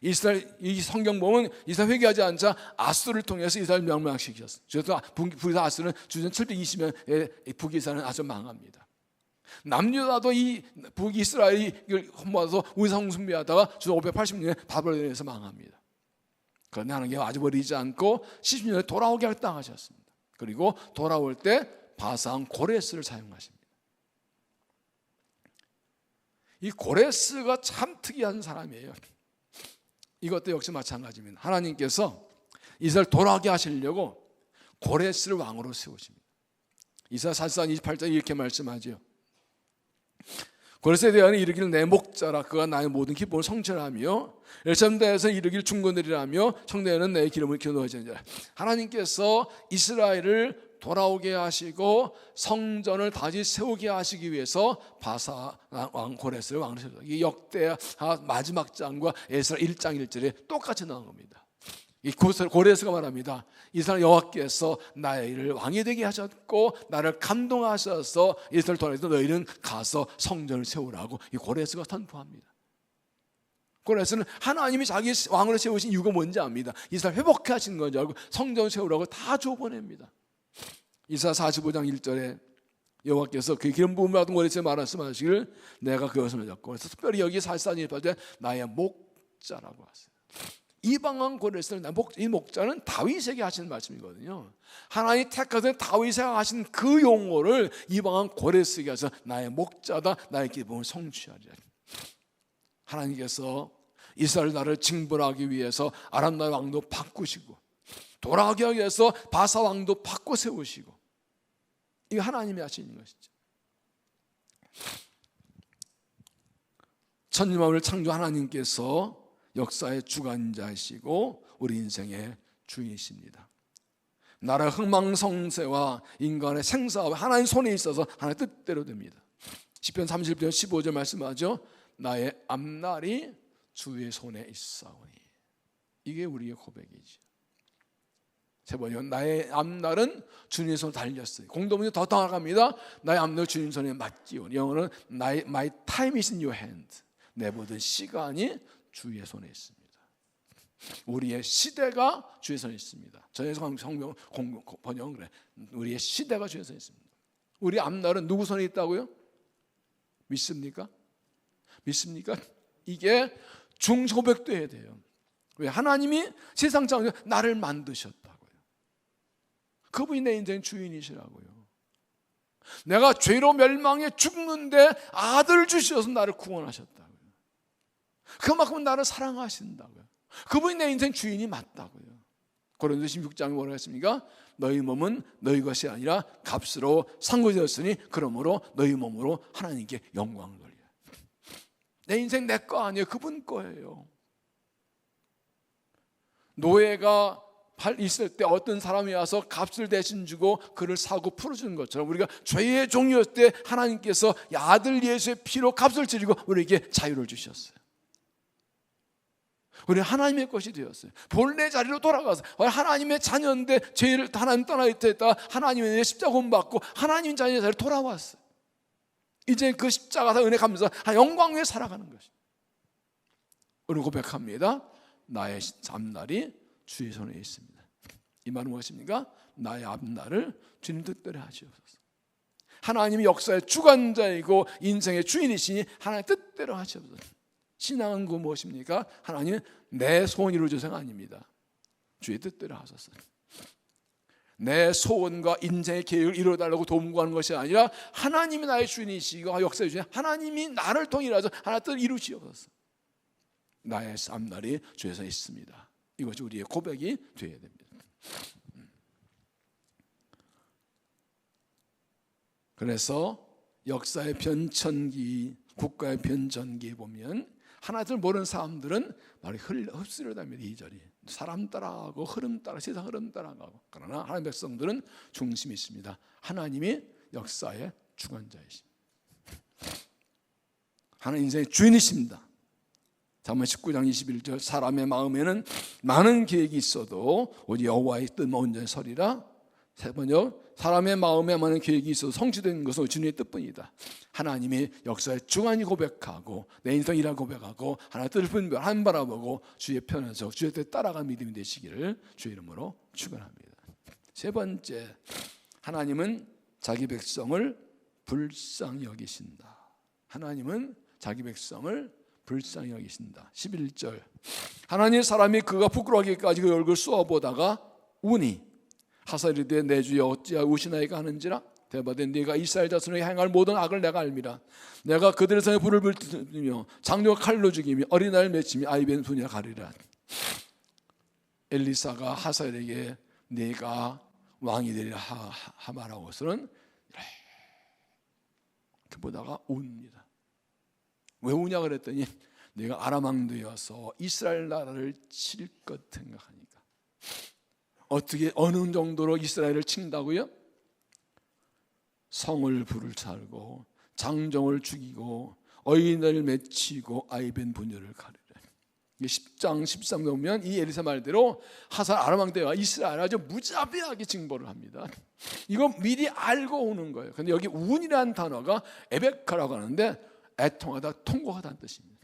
이스라엘 이 성경 보면 이스라엘 회개하지 않자 아수르를 통해서 이스라엘 멸망시키셨어요. 그래서 북이스라엘 아수르는 주전 720년에 북이스라엘은 아주 망합니다. 남유다도 이 북이스라엘을 험모아서 우상 숭배하다가 주전 580년에 바벨론에서 망합니다. 그런데 하나님께서 아주 버리지 않고 70년에 돌아오게 할당하셨습니다. 그리고 돌아올 때 바사왕 고레스를 사용하십니다. 이 고레스가 참 특이한 사람이에요. 이것도 역시 마찬가지입니다. 하나님께서 이스라엘 돌아오게 하시려고 고레스를 왕으로 세우십니다. 이사야 44장 28절에 이렇게 말씀하죠. 고레스에 대하여 이르기를 내 목자라 그가 나의 모든 기쁨을 성취하며 엘삼대에서 이르기를 중건들이라며 청대에는 내 기름을 기어넣어지느니라. 하나님께서 이스라엘을 돌아오게 하시고 성전을 다시 세우게 하시기 위해서 바사 왕 고레스를 왕으로 세웠다. 이 역대 마지막 장과 에스라 1장 1절에 똑같이 나온 겁니다. 이 고레스가 말합니다. 이스라엘 여호와께서 나를 왕이 되게 하셨고 나를 감동하셔서 이스라엘 돌아서 너희는 가서 성전을 세우라고 이 고레스가 선포합니다. 고레스는 하나님이 자기 왕으로 세우신 이유가 뭔지 압니다. 이스라엘 회복해 하시는 건지 알고 성전을 세우라고 다 줘보냅니다. 이사 45장 1절에 여호와께서 그 기름 부음을 받은 고레스에 말씀하시기를 내가 그것을 맺었고, 그래서 특별히 여기 사실상 입할 때 나의 목자라고 하세요. 이방한 고레스는 이 목자는 다윗에게 하시는 말씀이거든요. 하나님 택하신 다윗에게 하신 그 용어를 이방한 고레스에게 해서 나의 목자다, 나의 기쁨을 성취하리라. 하나님께서 이스라엘 나라를 징벌하기 위해서 아람 나라의 왕도 바꾸시고 돌아가게 하기 위해서 바사 왕도 바꿔 세우시고, 이거 하나님이 하시는 것이죠. 천지만물을 창조한 하나님께서 역사의 주관자이시고 우리 인생의 주이십니다. 나라의 흥망성쇠와 인간의 생사와 하나님 손에 있어서 하나님 뜻대로 됩니다. 시편 31편 15절 말씀하죠. 나의 앞날이 주의 손에 있사오니. 이게 우리의 고백이죠. 세 번째로 나의 앞날은 주님의 손에 달렸어요. 공동문이 더 나아갑니다. 나의 앞날 주님 손에 맡기오니. 영어는 My time is in your hand. 내 모든 시간이 주의 손에 있습니다. 우리의 시대가 주의 손에 있습니다. 전에서 성경 번역은 그래. 우리의 시대가 주의 손에 있습니다. 우리 앞날은 누구 손에 있다고요? 믿습니까? 믿습니까? 이게 중고백돼야 돼요. 왜? 하나님이 세상 창조 나를 만드셨다고요. 그분이 내 인생 주인이시라고요. 내가 죄로 멸망해 죽는데 아들 주셔서 나를 구원하셨다고요. 그만큼 나를 사랑하신다고요. 그분이 내 인생 주인이 맞다고요. 고린도서 16장에 뭐라고 했습니까? 너희 몸은 너희 것이 아니라 값으로 산 것이었으니 그러므로 너희 몸으로 하나님께 영광을 돌려. 내 인생 내 거 아니에요. 그분 거예요. 노예가 있을 때 어떤 사람이 와서 값을 대신 주고 그를 사고 풀어주는 것처럼 우리가 죄의 종이었을 때 하나님께서 아들 예수의 피로 값을 치르고 우리에게 자유를 주셨어요. 우리는 하나님의 것이 되었어요. 본래 자리로 돌아가서 하나님의 자녀인데 죄를 하나님 떠나 있다 하나님의 십자가 본받고 하나님 자녀의 자리로 돌아왔어요. 이제 그 십자가에서 은혜 감사 영광 위에 살아가는 것이. 우리 고백합니다. 나의 앞날이 주의 손에 있습니다. 이 말은 무엇입니까? 나의 앞날을 주님 뜻대로 하시옵소서. 하나님이 역사의 주관자이고 인생의 주인이시니 하나님 뜻대로 하시옵소서. 신앙은 그 무엇입니까? 하나님 내 소원 이루어져서가 아닙니다. 주의 뜻대로 하소서. 내 소원과 인생의 계획을 이루어달라고 도움구하는 것이 아니라 하나님이 나의 주인이시고 역사의 주인 하나님이 나를 통일해서 하나님 뜻을 이루시옵소서. 나의 앞날이 주에서 있습니다. 이것이 우리의 고백이 되어야 됩니다. 그래서 역사의 변천기, 국가의 변천기에 보면 하나님을 모르는 사람들은 말이 흡수를 답니다. 2절이 사람 따라가고 흐름 따라 세상 흐름 따라가고, 그러나 하나님의 백성들은 중심이 있습니다. 하나님이 역사의 주관자이십니다. 하나님 인생의 주인이십니다. 잠언 19장 21절 사람의 마음에는 많은 계획이 있어도 오직 여호와의 뜻만 온전히 서리라. 세 번역 사람의 마음에 많은 계획이 있어도 성취된 것은 주님의 뜻뿐이다. 하나님이 역사의 주관이 고백하고 내 인생이라 고백하고 하나님의 뜻을 분별 한 바라보고 주의 편에서 주의 뜻에 따라가는 믿음이 되시기를 주의 이름으로 축원합니다. 세 번째, 하나님은 자기 백성을 불쌍히 여기신다. 하나님은 자기 백성을 불쌍히 여기신다. 11절 하나님 사람이 그가 부끄러워하기까지 그 얼굴 쏘아보다가 우니 하사리되 내 주여 어찌하여 우시나이까 하는지라. 대바된 네가 이스라엘 자손에게 행할 모든 악을 내가 알미라. 내가 그들의 손에 불을 불뜨며 장로가 칼로 죽이며 어린아이를 맺히며 아이벤 분이라 가리라. 엘리사가 하사엘에게 네가 왕이 되리라 하마라고서는 이렇게 보다가 웁니다. 왜 우냐 그랬더니 네가 아람 왕 되어서 이스라엘 나라를 칠 것 생각하니까. 어떻게 어느 정도로 이스라엘을 친다고요? 성을 불을 찰고 장정을 죽이고 어인을 맺히고 아이벤 부녀를 가르래. 10장 13절 보면 이 엘리사 말대로 하살 아람 왕 때와 이스라엘 아주 무자비하게 징벌을 합니다. 이거 미리 알고 오는 거예요. 근데 여기 운이라는 단어가 에베카라고 하는데 애통하다, 통곡하다는 뜻입니다.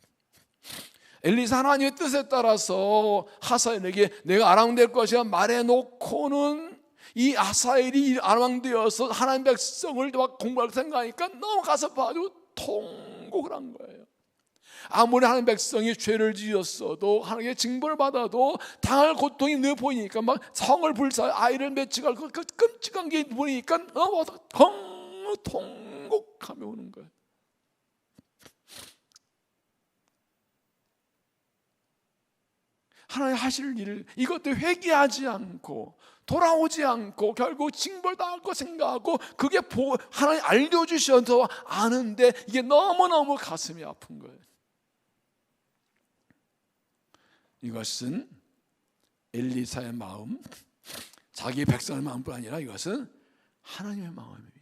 엘리사 하나님의 뜻에 따라서 하사엘에게 내가 아람 될 것이야 말해놓고는 이 하사엘이 아람 왕 되어서 하나님 백성을 막 공부할 생각하니까 너무 가슴아파가지고 통곡을 한 거예요. 아무리 하나님 백성이 죄를 지었어도 하나님의 징벌을 받아도 당할 고통이 늘 보이니까 막 성을 불사 아이를 맺히고 그 끔찍한 게 보이니까 통곡하며 오는 거예요. 하나님 하실 일을 이것도 회개하지 않고 돌아오지 않고 결국 징벌당할 거 생각하고 그게 하나님 알려주셔서 아는데 이게 너무너무 가슴이 아픈 거예요. 이것은 엘리사의 마음, 자기 백성의 마음뿐 아니라 이것은 하나님의 마음입니다.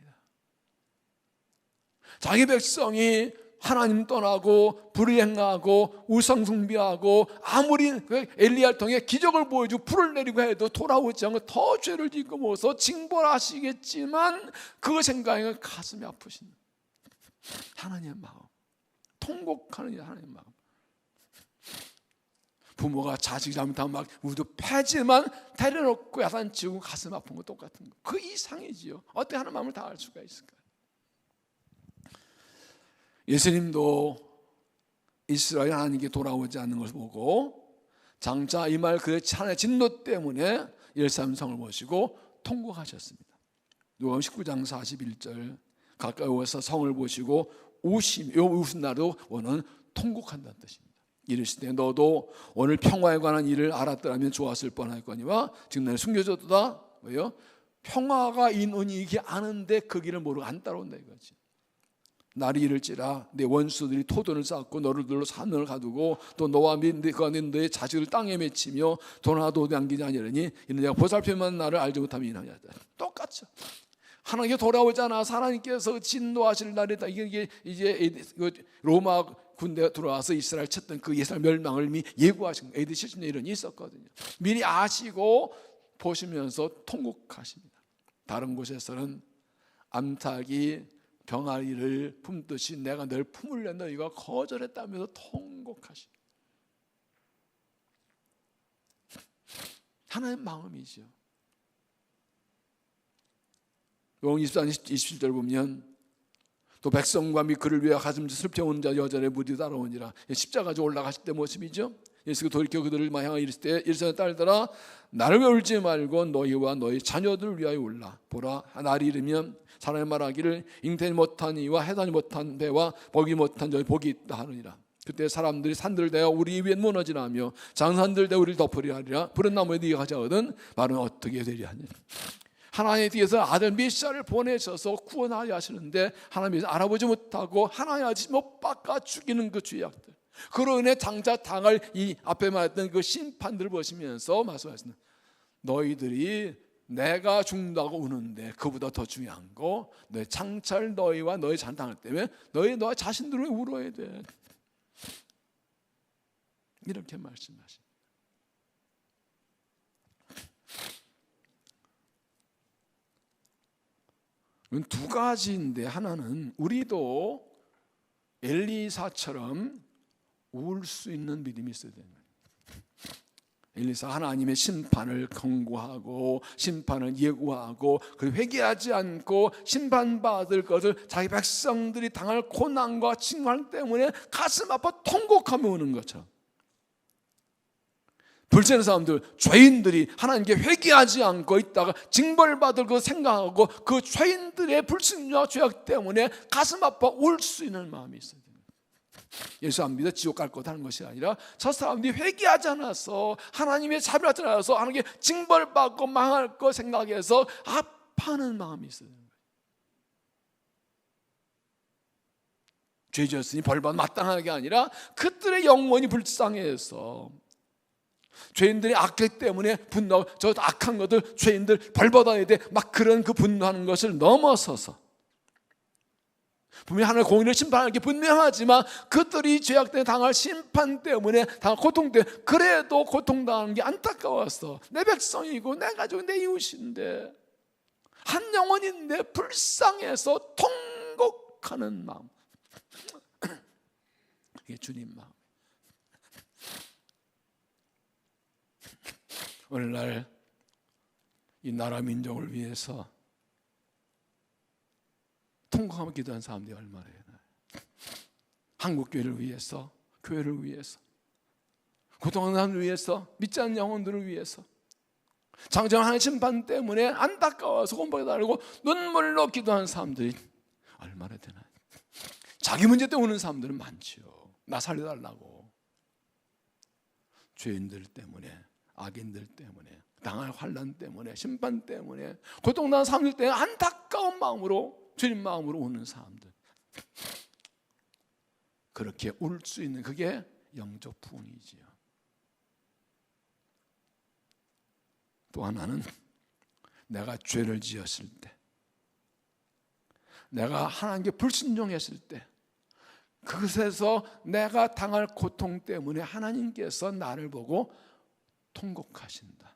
자기 백성이 하나님 떠나고 불의행하고 우상숭배하고 아무리 엘리야를 통해 기적을 보여주고 불을 내리고 해도 돌아오지 않고 더 죄를 짓고 모서 징벌하시겠지만 그거 생각하면 가슴이 아프신 하나님의 마음, 통곡하는 하나님의 마음. 부모가 자식 잘못하면 막 우도 패지만 데려놓고 야단치고 가슴 아픈 거 똑같은 거. 그 이상이지요. 어떻게 하는 마음을 다 알 수가 있을까요? 예수님도 이스라엘 하나님께 돌아오지 않는 것을 보고 장차 이 말 그의 하나님의 진노 때문에 예루살렘성을 모시고 통곡하셨습니다. 누가복음 19장 41절 가까이 오셔서 성을 보시고 웃은 날도 오는 통곡한다는 뜻입니다. 이르시되 너도 오늘 평화에 관한 일을 알았더라면 좋았을 뻔하였거니와 지금 나를 숨겨졌도다. 왜요? 평화가 있느니 이게 아는데 그 길을 모르고 안 따라온다 이거지. 날이 이를지라 내 원수들이 토돈을 쌓고 너를 둘러 산을 가두고 또 너와 너의 자식을 땅에 맺히며 돈 하나도 남기지 아니하리니 이는 내가 보살펴만 나를 알지 못하면 이나냐. 똑같죠. 하나님께 돌아오지 않아서 하나님께서 진노하실 날이다. 이게 이제 로마 군대가 들어와서 이스라엘 쳤던 그 이스라엘 멸망을 이미 예고하신 AD 70년 이런 일이 있었거든요. 미리 아시고 보시면서 통곡하십니다. 다른 곳에서는 암탉이 병아리를 품듯이 내가 널 품으려 너희가 거절했다면서 통곡하십니다. 하나님의 마음이죠. 요한 24장 27절 보면 또 백성과 및 그를 위하여 가슴 슬퍼온 자 여전의 무리 따라오니라. 십자가에 올라가실 때 모습이죠. 예수가 돌이켜 그들을 향하여 이르실 때 일선의 딸들아 나를 위하여 울지 말고 너희와 너희 자녀들을 위하여 울라. 보라 날이 이르면 사람의 말하기를 잉태하지 못한 이와 해하지 못한 배와 먹이 못한 자의 복이 있다 하느니라. 그때 사람들이 산들을 대어 우리 위에 무너지라 하며 장산들 대어 우리를 덮으리라 하리라. 푸른 나무에 네가 가져거든 말은 어떻게 되리 하느냐. 하나님 뒤에서 아들 메시아를 보내셔서 구원하려 하시는데 하나님이 알아보지 못하고 하나님 아버지 못 깎아 죽이는 그 죄악들, 그로 인해 장차 당할 이 앞에 말했던 그 심판들을 보시면서 말씀하시는 너희들이 내가 죽는다고 우는데 그보다 더 중요한 거 너희 창찰 너희와 너희 잔당할 때문에 너희 자신들을 울어야 돼. 이렇게 말씀하십니다. 이건 두 가지인데 하나는 우리도 엘리사처럼 울 수 있는 믿음이 있어야 되는 거예요. 엘리사 하나님의 심판을 경고하고 심판을 예고하고 그리고 회개하지 않고 심판받을 것을 자기 백성들이 당할 고난과 징벌 때문에 가슴 아파 통곡하며 우는 것처럼 불쌍한 사람들, 죄인들이 하나님께 회개하지 않고 있다가 징벌받을 거 생각하고 그 죄인들의 불순종과 죄악 때문에 가슴 아파 울 수 있는 마음이 있어요. 예수 안 믿어 지옥 갈 거다는 것이 아니라 저 사람들이 회개하지 않아서 하나님의 자비하지 않아서 하나님께 징벌받고 망할 거 생각해서 아파하는 마음이 있어요. 죄 지었으니 벌받아 마땅한 게 아니라 그들의 영혼이 불쌍해서 죄인들이 악했기 때문에 분노하고 저 악한 것들 죄인들 벌받아야 돼 막 그런 그 분노하는 것을 넘어서서 분명히 하나님의 공의를 심판하는 게 분명하지만 그들이 죄악 때문에 당할 심판 때문에 당할 고통 때문에 그래도 고통당하는 게 안타까웠어. 내 백성이고 내 가족, 내 이웃인데 한 영혼인데 불쌍해서 통곡하는 마음. 이게 주님 마음. 오늘날 이 나라 민족을 위해서 통곡하며 기도한 사람들이 얼마나 많아요. 한국교회를 위해서, 교회를 위해서, 고통하는 사람들을 위해서, 믿지 않는 영혼들을 위해서, 장정 하나님의 심판 때문에 안타까워서 공복에 달고 눈물로 기도하는 사람들이 얼마나 되나요? 자기 문제 때문에 우는 사람들은 많지요. 나 살려달라고. 죄인들 때문에, 악인들 때문에, 당할 환난 때문에, 심판 때문에, 고통당한 사람들 때문에 안타까운 마음으로, 주님 마음으로 우는 사람들. 그렇게 울 수 있는 그게 영적 부흥이지요. 또 하나는 내가 죄를 지었을 때, 내가 하나님께 불순종했을 때, 그것에서 내가 당할 고통 때문에 하나님께서 나를 보고 통곡하신다.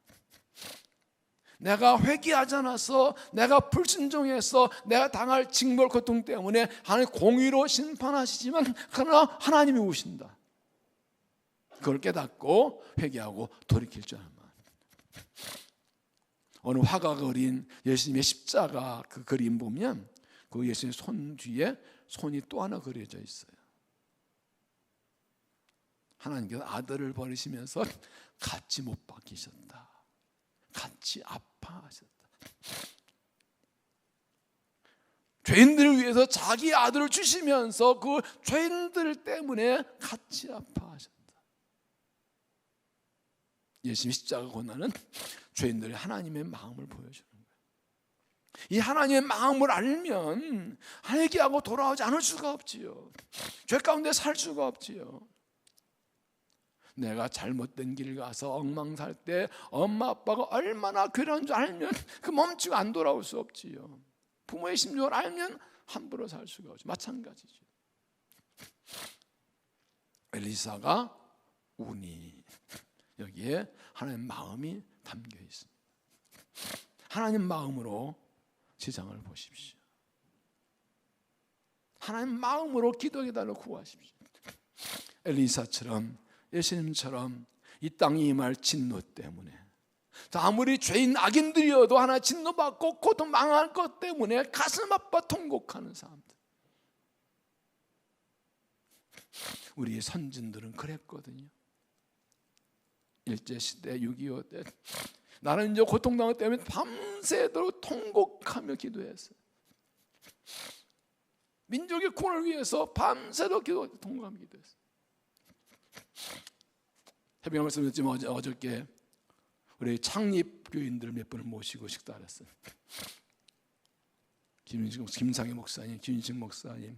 내가 회개하지 않아서, 내가 불순종해서 내가 당할 징벌 고통 때문에 하나님 공의로 심판하시지만 그러나 하나님이 오신다. 그걸 깨닫고 회개하고 돌이킬 줄 알면. 어느 화가 그린 예수님의 십자가 그 그림 보면 그 예수님의 손 뒤에 손이 또 하나 그려져 있어요. 하나님께서 아들을 버리시면서 같이 못 박히셨다. 같이 아파하셨다. 죄인들을 위해서 자기 아들을 주시면서 그 죄인들 때문에 같이 아파하셨다. 예수님 십자가 고난은 죄인들의 하나님의 마음을 보여주는 거예요. 이 하나님의 마음을 알면 회개하고 돌아오지 않을 수가 없지요. 죄 가운데 살 수가 없지요. 내가 잘못된 길 가서 엉망 살 때 엄마 아빠가 얼마나 괴로운 줄 알면 그 멈추고 안 돌아올 수 없지요. 부모의 심정을 알면 함부로 살 수가 없죠. 마찬가지죠. 엘리사가 우니 여기에 하나님의 마음이 담겨 있습니다. 하나님 마음으로 세상을 보십시오. 하나님 마음으로 기도해달라고 구하십시오. 엘리사처럼, 예수님처럼 이 땅에 임할 진노 때문에, 아무리 죄인 악인들이어도 하나 진노받고 고통 망할 것 때문에 가슴 아파 통곡하는 사람들. 우리 선진들은 그랬거든요. 일제시대 6.25 때 나는 이제 고통당할 때문에 밤새도록 통곡하며 기도했어요. 민족의 구원을 위해서 밤새도록 통곡하며 기도했어요. 해병 말씀드렸지만 어저께 우리 창립교인들 몇 분을 모시고 식사를 했어요. 김상희 목사님, 김인식 목사님,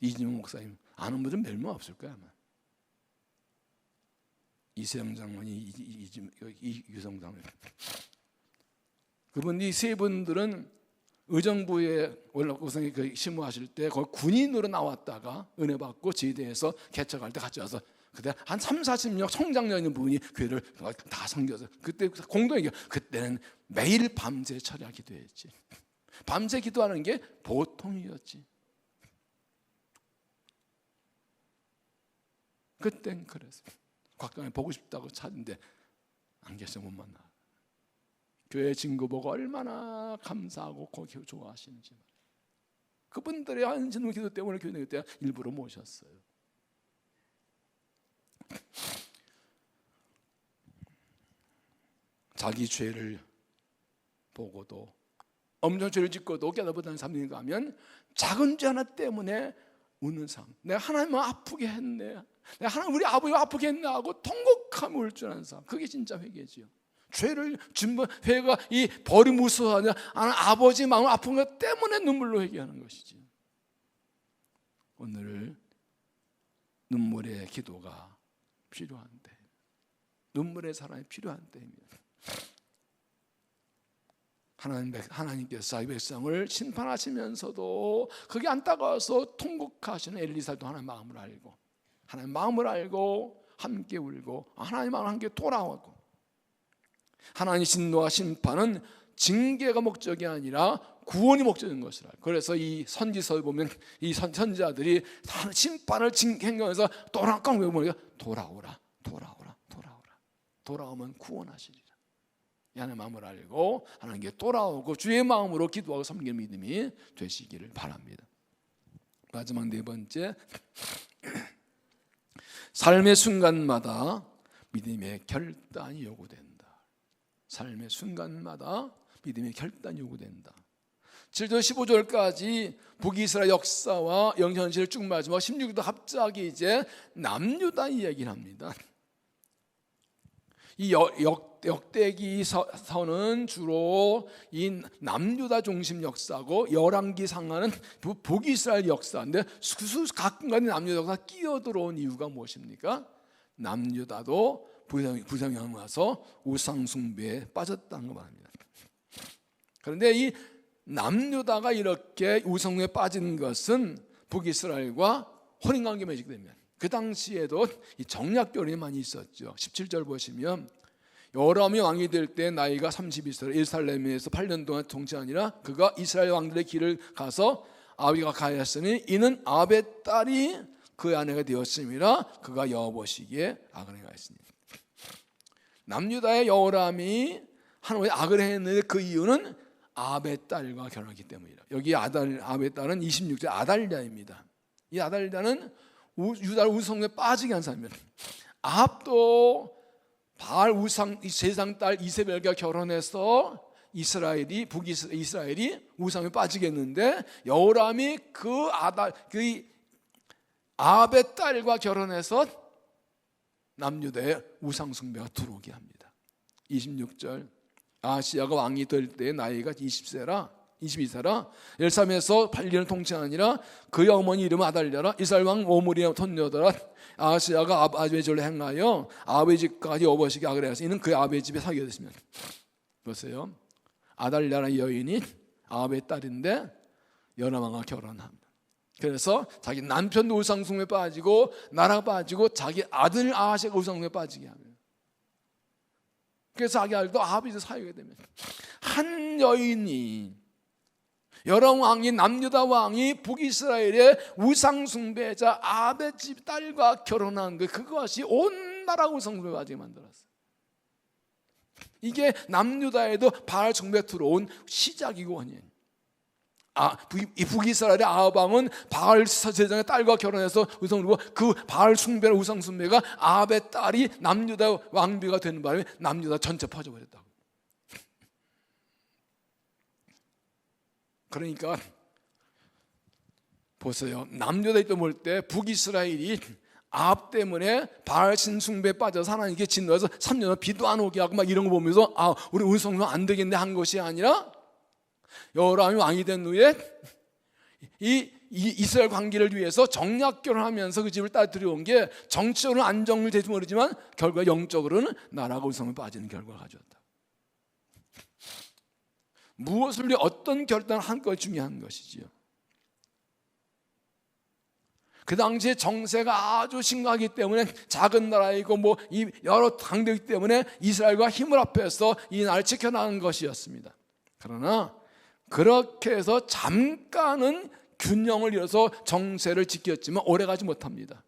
이진용 목사님, 아는 분들은 몇 명 없을 거야 아마. 이세영 장로님, 이규성 장로님. 그분이 세 분들은 의정부에 원로구성에 심무하실 때 거기 군인으로 나왔다가 은혜 받고 제대해서 개척할 때 같이 와서 그때 한 30-40명 성장력 있는 분이 교회를 다 섬겨서 그때 공동이겨. 그때는 매일 밤새 철야 기도했지. 밤새 기도하는 게 보통이었지. 그땐 그랬어. 곽경에 보고 싶다고 찾는데 안 계셔 못 만나. 교회 증거 보고 얼마나 감사하고 거기 좋아하시는지. 그분들의 한신의 기도 때문에 교회 그때 일부러 모셨어요. 자기 죄를 보고도 엄청 죄를 짓고도 깨달아보다는 사람인가 하면 작은 죄 하나 때문에 우는 사람. 내가 하나님을 아프게 했네. 내가 하나님 우리 아버지 아프게 했네 하고 통곡하며 울 줄 아는 사람. 그게 진짜 회개지요. 죄를 회개가 이 벌이 무서워하냐 아버지 마음을 아픈 것 때문에 눈물로 회개하는 것이지. 오늘 눈물의 기도가 필요한데, 눈물의 사랑이 필요한 때입니다. 하나님께서 자기 백성을 심판하시면서도 그게 안타까워서 통곡하시는 엘리사도 하나님 마음을 알고, 하나님 마음을 알고 함께 울고 하나님 마음을 함께 돌아오고, 하나님의 진노와 심판은 징계가 목적이 아니라 구원이 목적인 것이라. 그래서 이 선지서에 보면 이 선지자들이 심판을 행동해서 또랑깡 외우면 돌아오라, 돌아오라, 돌아오라, 돌아오면 구원하시리라. 하나님의 마음을 알고 하나님께 돌아오고 주의 마음으로 기도하고 섬기는 믿음이 되시기를 바랍니다. 마지막 네 번째, 삶의 순간마다 믿음의 결단이 요구된다. 삶의 순간마다 믿음의 결단이 요구된다. 7절 15절까지 북이스라엘 역사와 영현실을 쭉 마지막 16절도 갑자기 이제 남유다 이야기를 합니다. 이 역대기서는 주로 이 남유다 중심 역사고 열왕기상하는 북이스라엘 역사인데 가끔가다 남유다 역사가 끼어들어온 이유가 무엇입니까? 남유다도 부정형 와서 우상숭배에 빠졌다는 거 말입니다. 그런데 이 남유다가 이렇게 우상숭배에 빠진 것은 북이스라엘과 혼인관계 맺게 되면, 그 당시에도 이 정략결혼이 많이 있었죠. 17절 보시면 여호람이 왕이 될 때 나이가 32세, 예루살렘에서 8년 동안 통치하니라. 그가 이스라엘 왕들의 길을 가서 아비가 가하였으니 이는 아벨의 딸이 그의 아내가 되었음이라. 그가 여보시기에 악을 행하였으니. 남유다의 여호람이 하나님의 악을 했는데 그 이유는 아벨의 딸과 결혼하기 때문이라. 여기 아벨의 딸은 26절 아달랴입니다. 이 아달랴는 유다를 우상에 빠지게 한 사람입니다. 아합도 바알 우상 세상 딸 이세벨과 결혼해서 이스라엘이 우상에 빠지겠는데, 여호람이 그 아합의 딸과 결혼해서 남유다의 우상 숭배가 들어오게 합니다. 26절 아하시야가 왕이 될 때 나이가 22세라 예루살렘에서 8년을 통치하니라. 그의 어머니 이름은 아달랴라. 이스라엘 왕 오므리의 손녀더라. 아하시야가 아버지의 절을 행하여 아버지 집까지 여보시게 악을 하였으니 이는 그의 아버지 집에 사귀게 됐으면. 보세요, 아달랴라는 여인이 아합의 딸인데 여호람과 결혼합니다. 그래서 자기 남편도 우상숭배에 빠지고 나라가 빠지고 자기 아들 아하시야가 우상숭배에 빠지게 합니다. 그래서 자기 아들도 아합이 사귀게 됩니다. 한 여인이, 여러 왕이, 남유다 왕이 북이스라엘의 우상숭배자 아합의 집 딸과 결혼한 것, 그것이 온 나라 우상숭배에 빠지게 만들었어요. 이게 남유다에도 바알 숭배가 들어온 시작이고 원인. 북이스라엘의 아합 왕은 바알 제사장의 딸과 결혼해서 우상숭배고, 그 바알 숭배나 우상숭배가 아합의 딸이 남유다 왕비가 되는 바람에 남유다 전체 퍼져버렸다고. 그러니까 보세요, 남유다에 볼 때 북이스라엘이 아합 때문에 바알 신숭배에 빠져서 하나님께 진노해서 3년 비도 안 오게 하고 막 이런 거 보면서 우리 우상숭배 안 되겠네 한 것이 아니라, 여호람이 왕이 된 후에 이 이스라엘 관계를 위해서 정략 결혼하면서 그 집을 따라 들여온 게 정치적으로는 안정을 될지 모르지만 결과 영적으로는 나라가 우상에 빠지는 결과를 가져왔다. 무엇을 위해 어떤 결단을 한 것 중요한 것이지요. 그 당시에 정세가 아주 심각하기 때문에 작은 나라이고 이 여러 강대이기 때문에 이스라엘과 힘을 합해서 이 나라를 지켜나가는 것이었습니다. 그러나 그렇게 해서 잠깐은 균형을 이뤄서 정세를 지켰지만 오래가지 못합니다.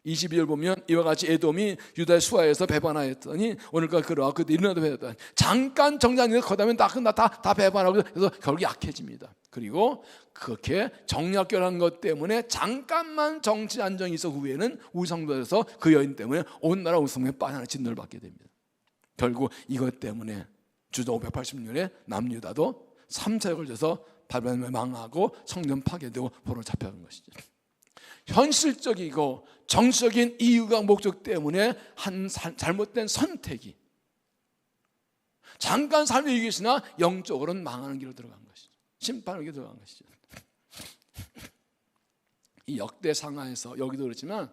22절 보면 이와 같이 에돔이 유다의 수하에서 배반하였더니 오늘까지 그러하 그때 일어나도 배반하였더니, 잠깐 정장이 거다면 다 배반하고 그래서 결국 약해집니다. 그리고 그렇게 정략결한 것 때문에 잠깐만 정치 안정이 있어 후에는 우상도에서 그 여인 때문에 온 나라 우상에 빠져 진노를 받게 됩니다. 결국 이것 때문에 주저 580년에 남유다도 3차에 걸려서 바벨론에 망하고 성전 파괴되고 포로로 잡혀간 것이죠. 현실적이고 정치적인 이유가 목적 때문에 한 잘못된 선택이 잠깐 삶의 이익이 있으나 영적으로는 망하는 길로 들어간 것이죠. 심판의 길로 들어간 것이죠. 이 역대상하에서 여기도 그렇지만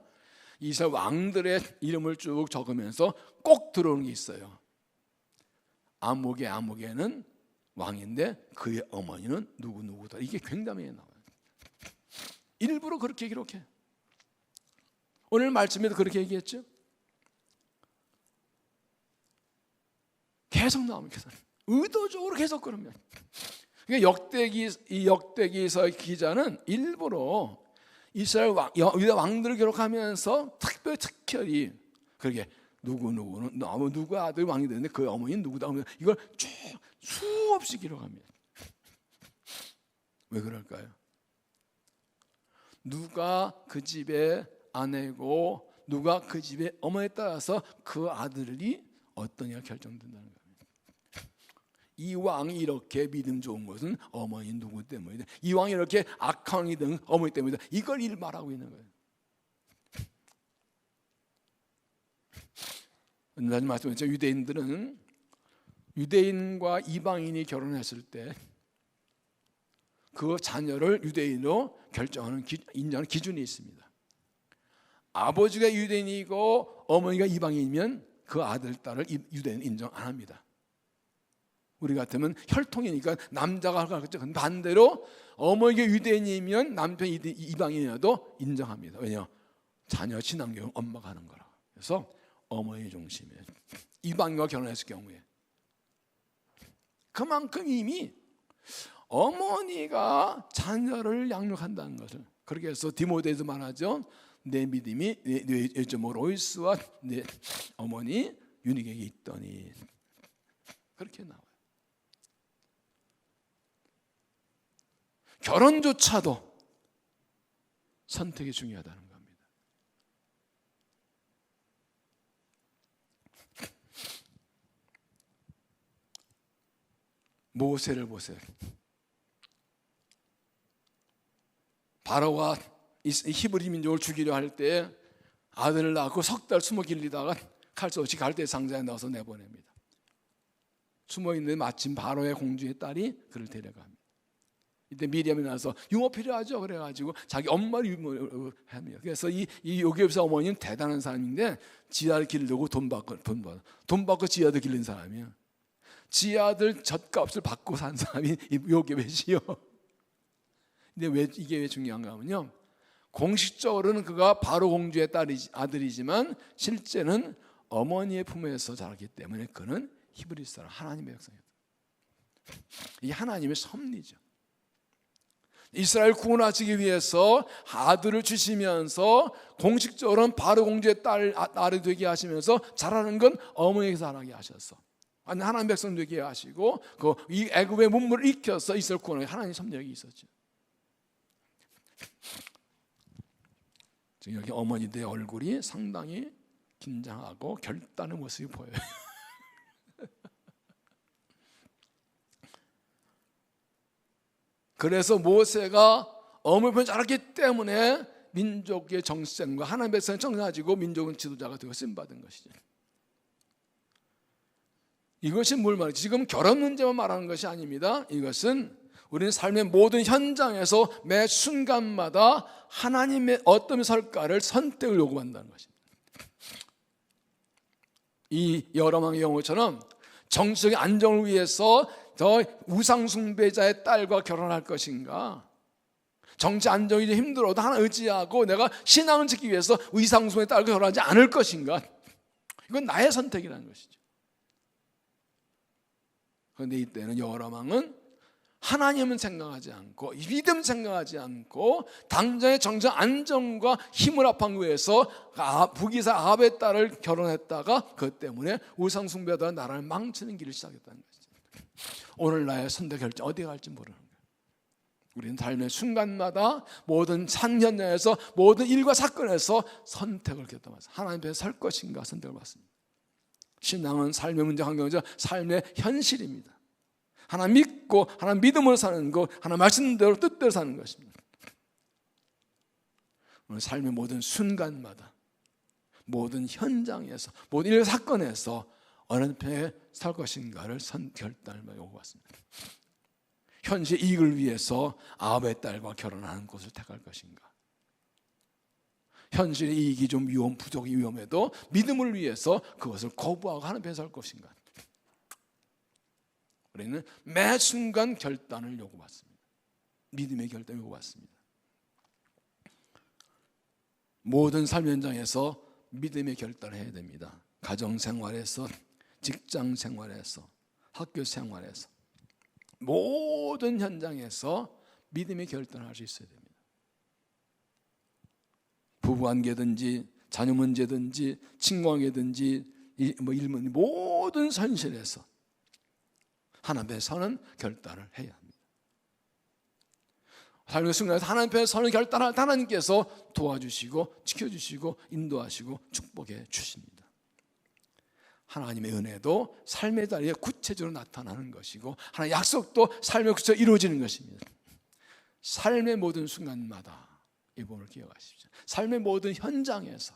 이스라엘 왕들의 이름을 쭉 적으면서 꼭 들어오는 게 있어요. 아무개는 왕인데 그의 어머니는 누구누구다. 이게 굉장히 나와요. 일부러 그렇게 기록해. 오늘 말씀에도 그렇게 얘기했죠. 계속 나옵니다. 의도적으로 계속 그러면. 그러니까 이 역대기서 기자는 일부러 이스라엘 유다 왕들을 기록하면서 특별히 그렇게 누구는 누구 아들 왕이 되는데 그 어머니는 누구다 하면 이걸 쭉 수없이 기록합니다. 왜 그럴까요? 누가 그 집의 아내고 누가 그 집의 어머니에 따라서 그 아들이 어떠냐 결정된다는 겁니다. 이 왕이 이렇게 믿음 좋은 것은 어머니 누구 때문이다. 이 왕이 이렇게 악한 왕이 된 어머니 때문이다. 이걸 말하고 있는 거예요. 다시 말씀드렸죠. 유대인들은 유대인과 이방인이 결혼했을 때 그 자녀를 유대인으로 결정하는 인정하는 기준이 있습니다. 아버지가 유대인이고 어머니가 이방인이면 그 아들, 딸을 유대인 인정 안 합니다. 우리 같으면 혈통이니까 남자가 그렇죠. 반대로 어머니가 유대인이면 남편이 이방인이라도 인정합니다. 왜냐? 자녀 신앙교육 엄마가 하는 거라. 그래서 어머니 중심에 이방인과 결혼했을 경우에 그만큼 이미 어머니가 자녀를 양육한다는 것을 그렇게 해서 디모데에서 말하죠. 내 믿음이 내 여점 로이스와 내 어머니 유니게에 있더니 그렇게 나와요. 결혼조차도 선택이 중요하다는 겁니다. 모세를 보세요. 바로가 히브리 민족을 죽이려 할 때 아들을 낳고 석 달 숨어 길리다가 칼 수 없이 갈대 상자에 넣어서 내보냅니다. 숨어 있는 마침 바로의 공주의 딸이 그를 데려갑니다. 이때 미리암이 나와서 유모 필요하죠. 그래가지고 자기 엄마를 유모합니다. 그래서 이 요셉의 어머니는 대단한 사람인데 지아를 기르려고 돈 받고 지아들 기른 사람이에요. 지아들 젖값을 받고 산 사람이 요셉이요. 근데 이게 왜 중요한가 하면요, 공식적으로는 그가 바로 공주의 아들이지만 실제는 어머니의 품에서 자랐기 때문에 그는 히브리 사람, 하나님의 백성이다. 이게 하나님의 섭리죠. 이스라엘 구원하시기 위해서 아들을 주시면서 공식적으로는 바로 공주의 딸이 되게 하시면서 자라는 건 어머니에게서 자라게 하셨어. 하나님 백성 되게 하시고 이 애굽의 문물을 익혀서 이스라엘 구원하기 하나님 섭리가 있었죠. 여기 어머니들의 얼굴이 상당히 긴장하고 결단의 모습이 보여요. 그래서 모세가 어머니 편에 자랐기 때문에 민족의 정신과 하나님의 백성의 정신을 가지고 민족은 지도자가 되고 쓰임받은 것이죠. 이것이 뭘 말이지? 지금 결혼 문제만 말하는 것이 아닙니다. 이것은 우리는 삶의 모든 현장에서 매 순간마다 하나님의 어떤 설가를 선택을 요구한다는 것입니다. 이 여러왕의 경우처럼 정치적인 안정을 위해서 더 우상숭배자의 딸과 결혼할 것인가, 정치 안정이 힘들어도 하나 의지하고 내가 신앙을 지키기 위해서 우상숭배의 딸과 결혼하지 않을 것인가, 이건 나의 선택이라는 것이죠. 그런데 이때는 여호람왕은 하나님은 생각하지 않고 믿음 생각하지 않고 당장의 정적 안정과 힘을 합한 위해서 부기사 아합의 딸을 결혼했다가 그것 때문에 우상숭배하다가 나라를 망치는 길을 시작했다는 것이죠. 오늘 나의 선택 결정 어디에 갈지 모르는 거예요. 우리는 삶의 순간마다 모든 현장에서 모든 일과 사건에서 선택을 결정합니다. 하나님 앞에 설 것인가 선택을 받습니다. 신앙은 삶의 문제 환경이죠. 삶의 현실입니다. 하나 믿고 하나 믿음으로 사는 것, 하나 말씀대로 뜻대로 사는 것입니다. 오늘 삶의 모든 순간마다 모든 현장에서 모든 일 사건에서 어느 편에 살 것인가를 결단을 요구했습니다. 현재 이익을 위해서 아합의 딸과 결혼하는 것을 택할 것인가, 현실의 이익이 좀 부족이 위험해도 믿음을 위해서 그것을 거부하고 하는 편에 살 것인가. 우리는 매 순간 결단을 요구받습니다. 믿음의 결단을 요구받습니다. 모든 삶 현장에서 믿음의 결단을 해야 됩니다. 가정생활에서, 직장생활에서, 학교생활에서, 모든 현장에서 믿음의 결단을 할 수 있어야 됩니다. 부부관계든지 자녀 문제든지 친구관계든지 일문 모든 현실에서 하나님 앞에 서는 결단을 해야 합니다. 삶의 순간에서 하나님 앞에 서는 결단을 하나님께서 도와주시고 지켜주시고 인도하시고 축복해 주십니다. 하나님의 은혜도 삶의 자리에 구체적으로 나타나는 것이고 하나님의 약속도 삶의 구체적으로 이루어지는 것입니다. 삶의 모든 순간마다 이 부분을 기억하십시오. 삶의 모든 현장에서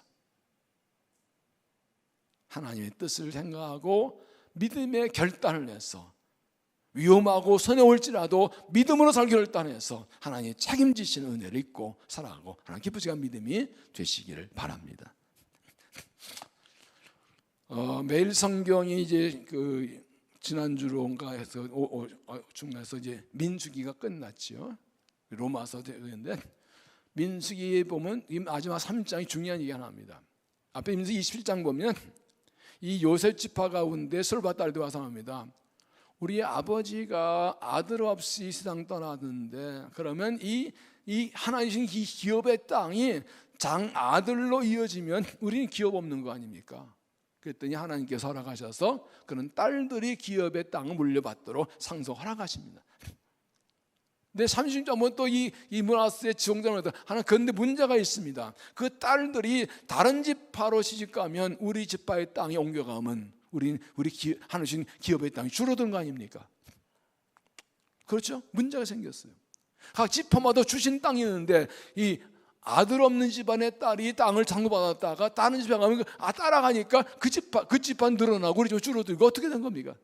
하나님의 뜻을 생각하고 믿음의 결단을 해서 위험하고 서러울지라도 믿음으로 살 결단해서 하나님의 책임지시는 은혜를 잊고 살아가고 하나님 기쁘시는 믿음이 되시기를 바랍니다. 매일 성경이 이제 지난주로인가 해서 중간에서 이제 민수기가 끝났죠. 로마서 되는데 민수기에 보면 이 마지막 3장이 중요한 얘기 하나 합니다. 앞에 민수기 27장 보면 이 요셉 지파 가운데 솔바 딸도 와서 합니다. 우리 아버지가 아들 없이 세상 떠났는데 그러면 이 하나님 이 기업의 땅이 장아들로 이어지면 우리는 기업 없는 거 아닙니까? 그랬더니 하나님께서 허락하셔서 그런 딸들이 기업의 땅을 물려받도록 상속 허락하십니다. 근데 30년 또 이 문하스의 지공자는 하나 그런데 문제가 있습니다. 그 딸들이 다른 지파로 시집가면 우리 지파의 땅에 옮겨가면 우리 하나님 기업의 땅이 줄어드는 거 아닙니까? 그렇죠? 문제가 생겼어요. 각 지파마다 주신 땅이 있는데 이 아들 없는 집안의 딸이 땅을 상속받았다가 다른 집에 가면 따라가니까 그 집안 늘어나고 우리 집 줄어들고 어떻게 된 겁니까?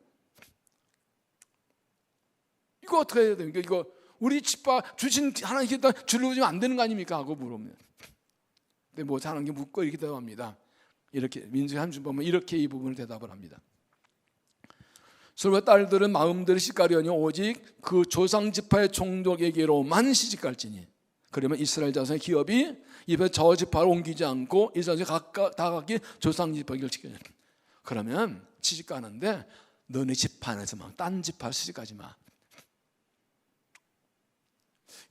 이거 어떻게 해야 됩니까? 이거 우리 집파 주신 하나님께 줄여주면 안 되는 거 아닙니까? 하고 물으면. 근데 뭐 하나님께 묻고 이렇게 대답합니다. 이렇게 민수기 3장 보면 이렇게 이 부분을 대답을 합니다. 솔바 딸들은 마음대로 시집가려니 오직 그 조상 지파의 종족에게로만 시집갈지니 그러면 이스라엘 자손의 기업이 입에 저 지파를 옮기지 않고 이스라엘 각각이 조상 지파를 지켜야 돼. 그러면 시집가는데 너네 지파 안에서만 딴 지파 시집가지 마.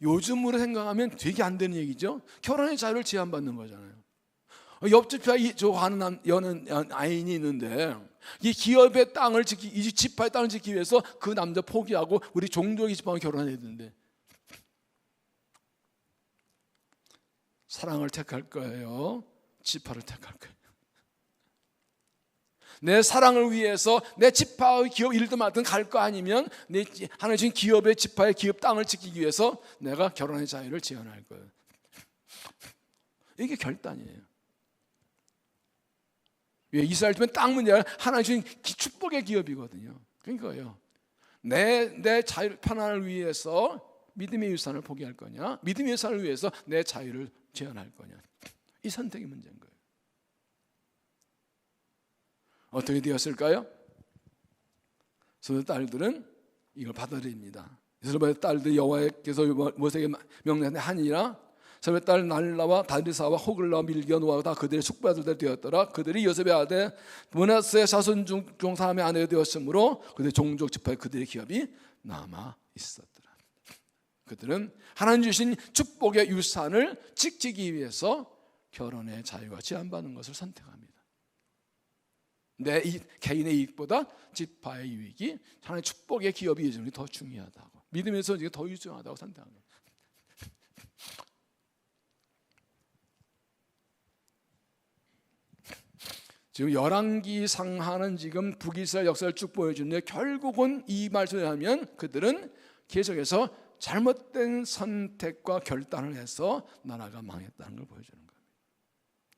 요즘으로 생각하면 되게 안 되는 얘기죠. 결혼의 자유를 제한받는 거잖아요. 옆집에 좋아하는 여는 아인이 있는데 이 기업의 땅을 이 지파의 땅을 지키기 위해서 그 남자 포기하고 우리 종족의 지파와 결혼해야 되는데 사랑을 택할 거예요? 지파를 택할 거예요? 내 사랑을 위해서 내 지파의 기업 일도 맡은 갈 거 아니면 내 하나님 주신 기업의 지파의 기업 땅을 지키기 위해서 내가 결혼의 자유를 제한할 거예요. 이게 결단이에요. 왜 이스라엘 주면 땅 문제가 하나님 주신 축복의 기업이거든요. 그러니까요. 내 자유 편안을 위해서 믿음의 유산을 포기할 거냐, 믿음의 유산을 위해서 내 자유를 제한할 거냐, 이 선택의 문제인 거예요. 어떻게 되었을까요? 이스라엘 딸들은 이걸 받아들입니다. 이스라엘 딸들 여호와께서 모세에게 명령하니라. 이스라엘 딸 날라와 다리사와 호글라와 밀기와 노아가 다 그들의 숙부아들들 되었더라. 그들이 요셉의 아들 므낫세의 자손 중 사람의 아내가 되었으므로 그들의 종족 지파에 그들의 기업이 남아 있었더라. 그들은 하나님 주신 축복의 유산을 지키기 위해서 결혼의 자유가 제한받는 것을 선택합니다. 내 개인의 이익보다 지파의 유익이 하나님의 축복의 기업이 이어지는 게 더 중요하다고, 믿음에서 이게 더 유중하다고 선택합니다. 지금 열왕기 상하는 지금 북이스라엘 역사를 쭉 보여주는데 결국은 이 말씀을 하면 그들은 계속해서 잘못된 선택과 결단을 해서 나라가 망했다는 걸 보여주는 겁니다.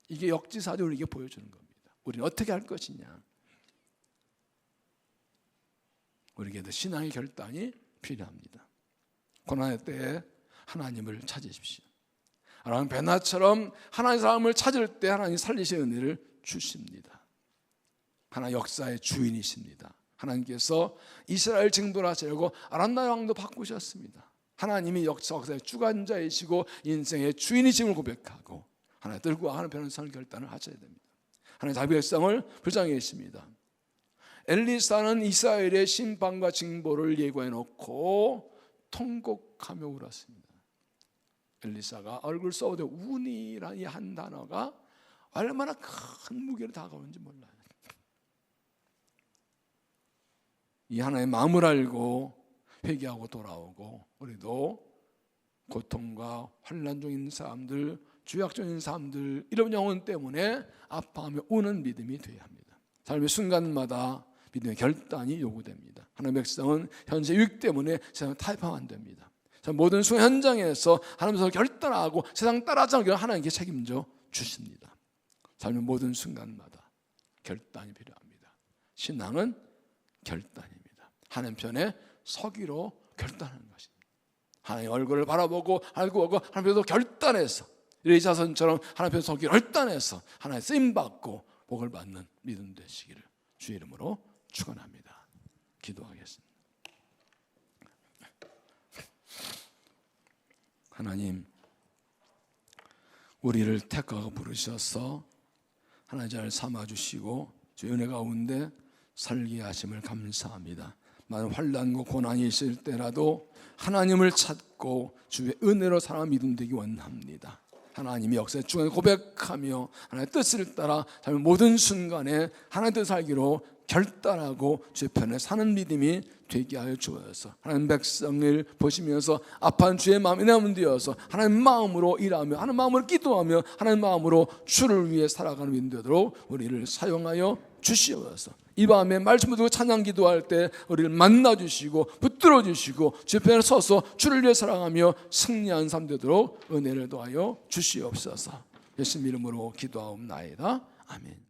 이게 역지사적으로 이게 보여주는 겁니다. 우리는 어떻게 할 것이냐. 우리에게도 신앙의 결단이 필요합니다. 고난의 때에 하나님을 찾으십시오. 하나님 베나처럼 하나님의 사람을 찾을 때 하나님 살리시는 은혜를 주십니다. 하나님 역사의 주인이십니다. 하나님께서 이스라엘 징벌 하시려고 아람나라 왕도 바꾸셨습니다. 하나님이 역사의 주관자이시고 인생의 주인이심을 고백하고 하나님의 뜻과 하나님의 변호사를 결단을 하셔야 됩니다. 하나님 자기 백성을 불쌍히 계십니다. 엘리사는 이스라엘의 심판과 징벌을 예고해 놓고 통곡하며 울었습니다. 엘리사가 얼굴 썩어도 운이라는 이 한 단어가 얼마나 큰 무게로 다가오는지 몰라요. 이 하나의 마음을 알고 회개하고 돌아오고 우리도 고통과 환난 중인 사람들, 죄악 중인 사람들 이런 영혼 때문에 아파하며 우는 믿음이 되어야 합니다. 삶의 순간마다 믿음의 결단이 요구됩니다. 하나님의 백성은 현재 유익 때문에 세상을 타협하면 안 됩니다. 모든 순간 현장에서 하나님께서 결단하고 세상 따라하지 않게 하나님께 책임져 주십니다. 삶의 모든 순간마다 결단이 필요합니다. 신앙은 결단입니다. 하나님 편에 서기로 결단하는 것입니다. 하나님 얼굴을 바라보고 알고 하나님께서 결단해서 이 자손처럼 하나님 편에 서기로 결단해서 하나님 쓰임받고 복을 받는 믿음 되시기를 주의 이름으로 축원합니다. 기도하겠습니다. 하나님, 우리를 택하고 부르셔서 하나님 잘 삼아주시고 주의 은혜 가운데 살게 하심을 감사합니다. 많은 환난과 고난이 있을 때라도 하나님을 찾고 주의 은혜로 살아 믿음 되기 원합니다. 하나님의 역사의 중앙에 고백하며 하나님의 뜻을 따라 삶의 모든 순간에 하나님의 뜻을 살기로 결단하고 주의 편에 사는 믿음이 되게 하여 주어서 하나님 백성을 보시면서 아파한 주의 마음이 남은되어서 하나님 마음으로 일하며 하나님 마음으로 기도하며 하나님 마음으로 주를 위해 살아가는 믿음 되도록 우리를 사용하여 주시옵소서. 이 밤에 말씀을 듣고 찬양 기도할 때 우리를 만나주시고 붙들어 주시고 주의 편에 서서 주를 위해 살아가며 승리한 삶 되도록 은혜를 더하여 주시옵소서. 예수님 이름으로 기도하옵나이다. 아멘.